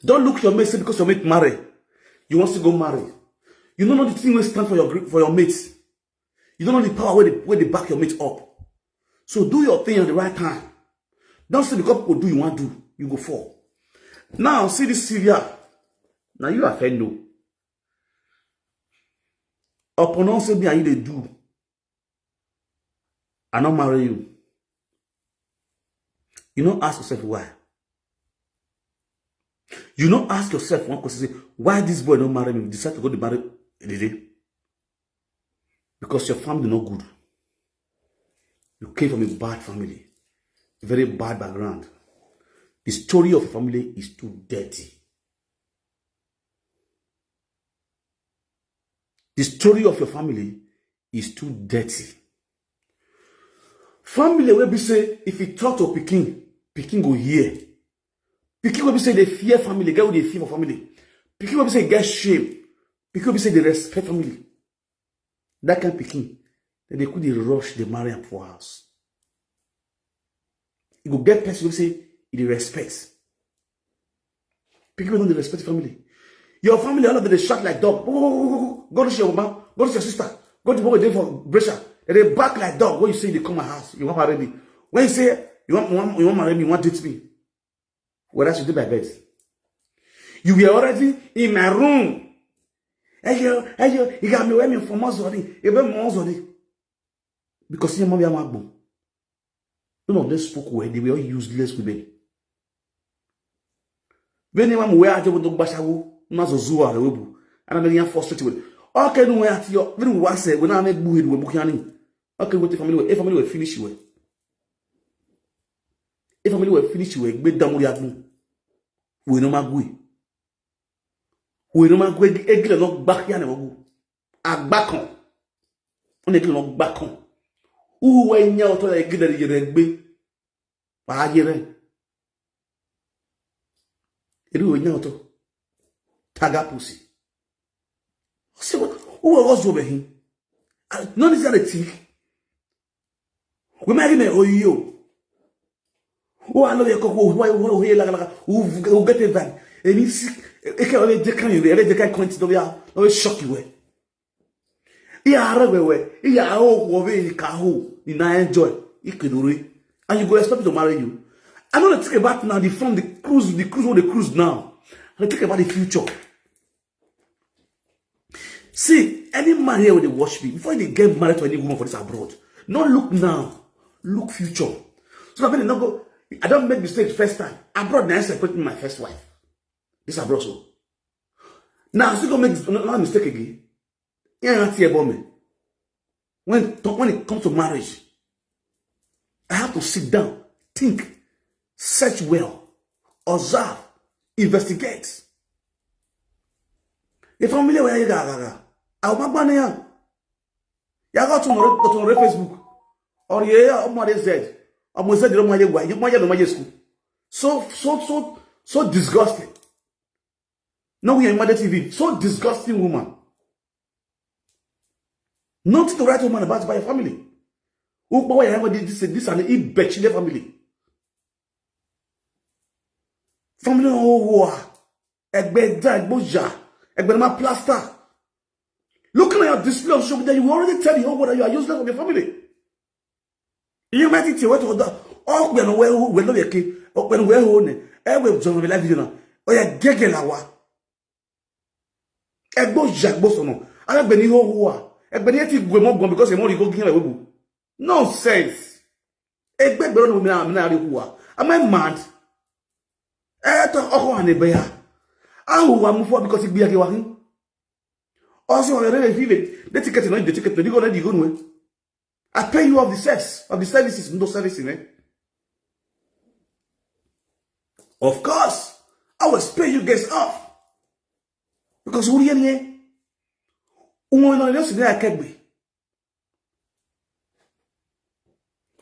Don't look your mate because your mate marry. You want to go marry. You don't know the thing will stand for your mates. You don't know the power where they back your mate up. So do your thing at the right time. Don't say because people do you want to do, you go fall. Now see this Silvia. Now you are fair no. Upon all say me and you they do. I not marry you. You don't ask yourself why. You don't ask yourself one question, say, why this boy don't marry me? You decide to go to marry today. Because your family not good. You came from a bad family. A very bad background. The story of your family is too dirty. The story of your family is too dirty. Family will be say, if you talk to Peking go hear. Peking will be say they fear family, get what they fear for family. Peking will be say get shame. Peking will be say they respect family. That kind of Peking, then they could rush the marry up for house. You go get person who say they respect. Peking don't respect family. Your family, all of them, they shot like dog. Go to your mom, go to your sister, go to what they do for pressure. And they back like dog. When you say they come my house, you want marry me. When you say you want marry me, you want date me. What else you do by bed? You were already in my room. Hey yo, you got me wearing for months already. You been months already. Because your mom is magbo. None of them spoke well. They were all useless women. When you want to wear a job with Bashawu, Mazozua, Rebu, and I'm being frustrated with. Okay, no way at your when we say when I make buid with Bukiani. Okay, what if family will finish you? If family will finish you, make them Muriabu. We no magui. We no magui, egg no back yan a back on. On a no back on. Who when you to a good at your egg? Why you? It will not taga pussy. Who was over him? None is that a tick. We marry me, oh, you. Oh, I love your cock, who get a van. And he's sick. It can't only decline you, they can't continue, always shock you. Yeah, yeah, oh, in Kaho, in I enjoy. And you go expect me to marry you. I'm not talking about now the cruise now. I'm talking about the future. See, any man here when they watch me, before they get married to any woman for this abroad, not look now, look future. So that when they not go, I don't make mistakes first time. Abroad, now I separate my first wife. This abroad so. Now, I'm still going to make no mistake again. Yeah, not here about me. When it comes to marriage, I have to sit down, think, search well, observe, investigate. If I'm familiar with you, I'll not ban you. You got to Facebook. Or yeah, I'm what is that? I'm going to say, you might school. So disgusting. No, we are in Mother TV. So disgusting woman. Not to write woman about by your family. This and it bet in their family. Family oh Egbe plaster. Looking at your display of show that you already tell you what you are useless of your family. You might think you went to the oh when no yeke when we own we John live video now. Oh yeah gegelawa. Egbo jagbo sono. Ala gbeni ho wa. Egbe ni ti gwe mo gon because e mo ri go gin webu. Nonsense. Egbe gbero no me na ri wa. Am I mad? To oko ane ya. Ahu wa mufo because igbe ake wa hin. Also on the vivid, the ticket no the ticket no go na di go no. I pay you of the services, no services, eh? Of course, I will pay you guys off. Because who here? Umo no just dey akegbe.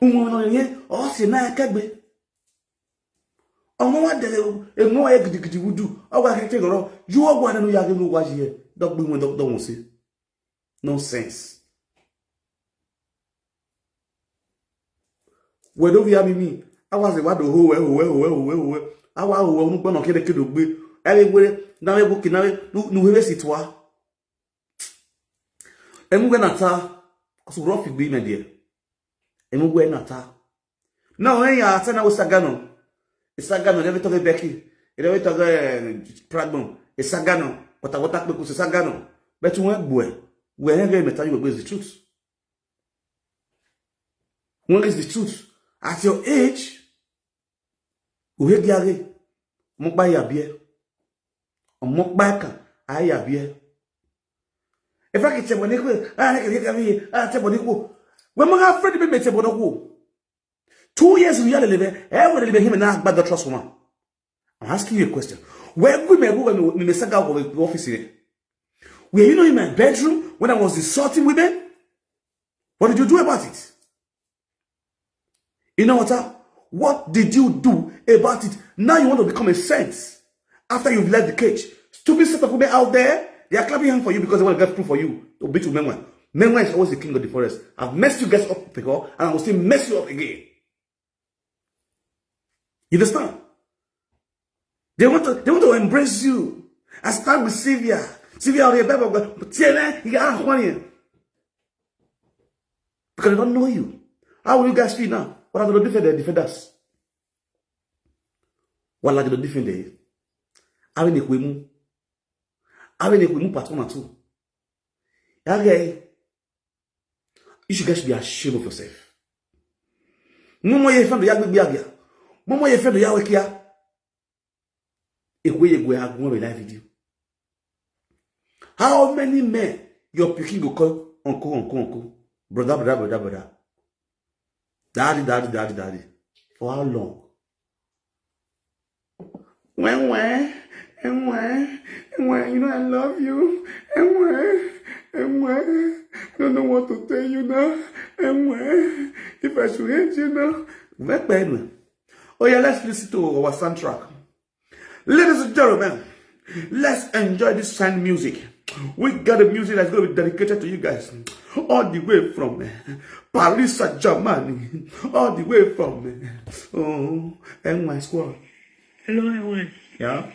Umo no here, o si na akegbe. Omo wa de emo wa gidigidi wudu. O wa keke goro, you ogwa na no ya gbe wa here. Dog we don't want see. Nonsense. Where do we have me? I was about the whole I was going to get a kid. Everywhere now, we book now. No, where is it? Wa? I'm going to tell. Cause rough be my dear. I'm going to tell. No, hey, I said I was Sagano. It's Sagano. Never talk Becky. Never talk Pragmo. It's Sagano. But I want to Kpekus is Sagano. But you won't boy. Wherever you tell you where is the truth. What is the truth? At your age, you hear Gary, Mokba Yabie, or Mokbaka, I Yabie. If I can tell Bonico, I can tell Bonico. When we have Freddie Baby Bonico, 2 years we are living, everybody living him and I bad the trust woman. I'm asking you a question. Where we may go when we saga over the office here? Were you not in my bedroom when I was insulting women? What did you do about it? You know what did you do about it? Now you want to become a saint after you've left the cage. Stupid set of women out there, they are clapping hands for you because they want to get proof for you to beat you Menwa. Menwa is always the king of the forest. I've messed you guys up before and I will still mess you up again. You understand? They want to embrace you. I start with Silvia. Silvia or because they don't know you. How will you guys feel now? What are the defenders? What are the defenders? Are we equimu? Are we equimu patron at all? Okay. You should guys be ashamed of yourself. Momo ye fan do yagbe biagia. Momo ye fan do yawekia. Live video. How many men your picking go call uncle, brother, daddy. For how long? When, you know I love you. I don't know what to tell you now. If I should hate you now. Oh yeah, let's listen to our soundtrack. Ladies and gentlemen, let's enjoy this fine music. We got a music that's going to be dedicated to you guys. All the way from Paris, Germany. All the way from NY Squad. Hello, everyone. Yeah.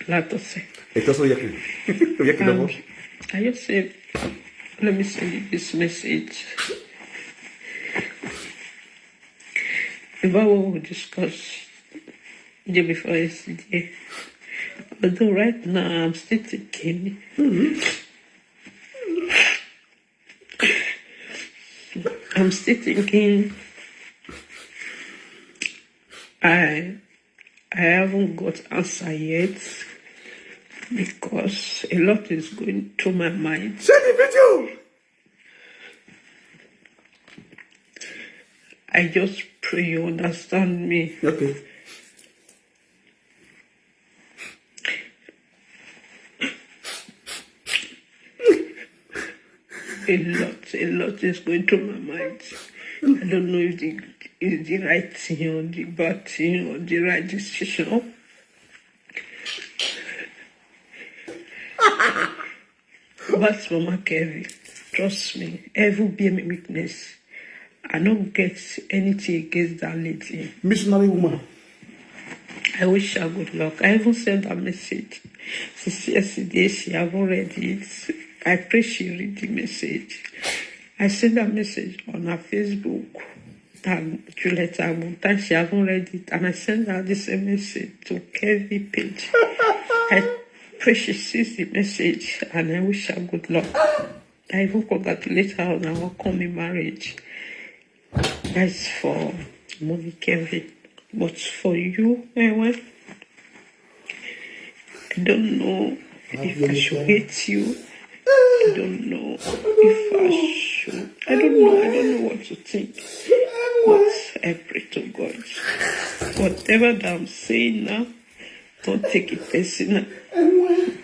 Latose. It's also Yaki. I just said, let me send you this message. About what we discussed the day before yesterday. Although right now I'm still thinking. I'm still thinking. I haven't got answer yet because a lot is going through my mind. Send the video. I just pray you understand me. Okay. A lot is going through my mind. I don't know if it's the right thing or the bad thing or the right decision. But Mama Kevin, trust me, every be my weakness. I don't get anything against that lady. Missionary woman. I wish her good luck. I even sent a message. Since yesterday, she haven't read it. I pray she read the message. I sent a message on her Facebook and Juliet Amuntan. She haven't read it. And I sent her this message to Kevin page. I pray she sees the message and I wish her good luck. I even congratulate her on our upcoming marriage. That's for Mommy Kevin. But for you, I don't know if I should hate you. I don't know if I should. I don't know what to think. But I pray to God. Whatever that I'm saying now, don't take it personal.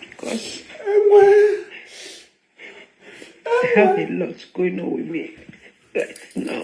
Because I have a lot going on with me right now.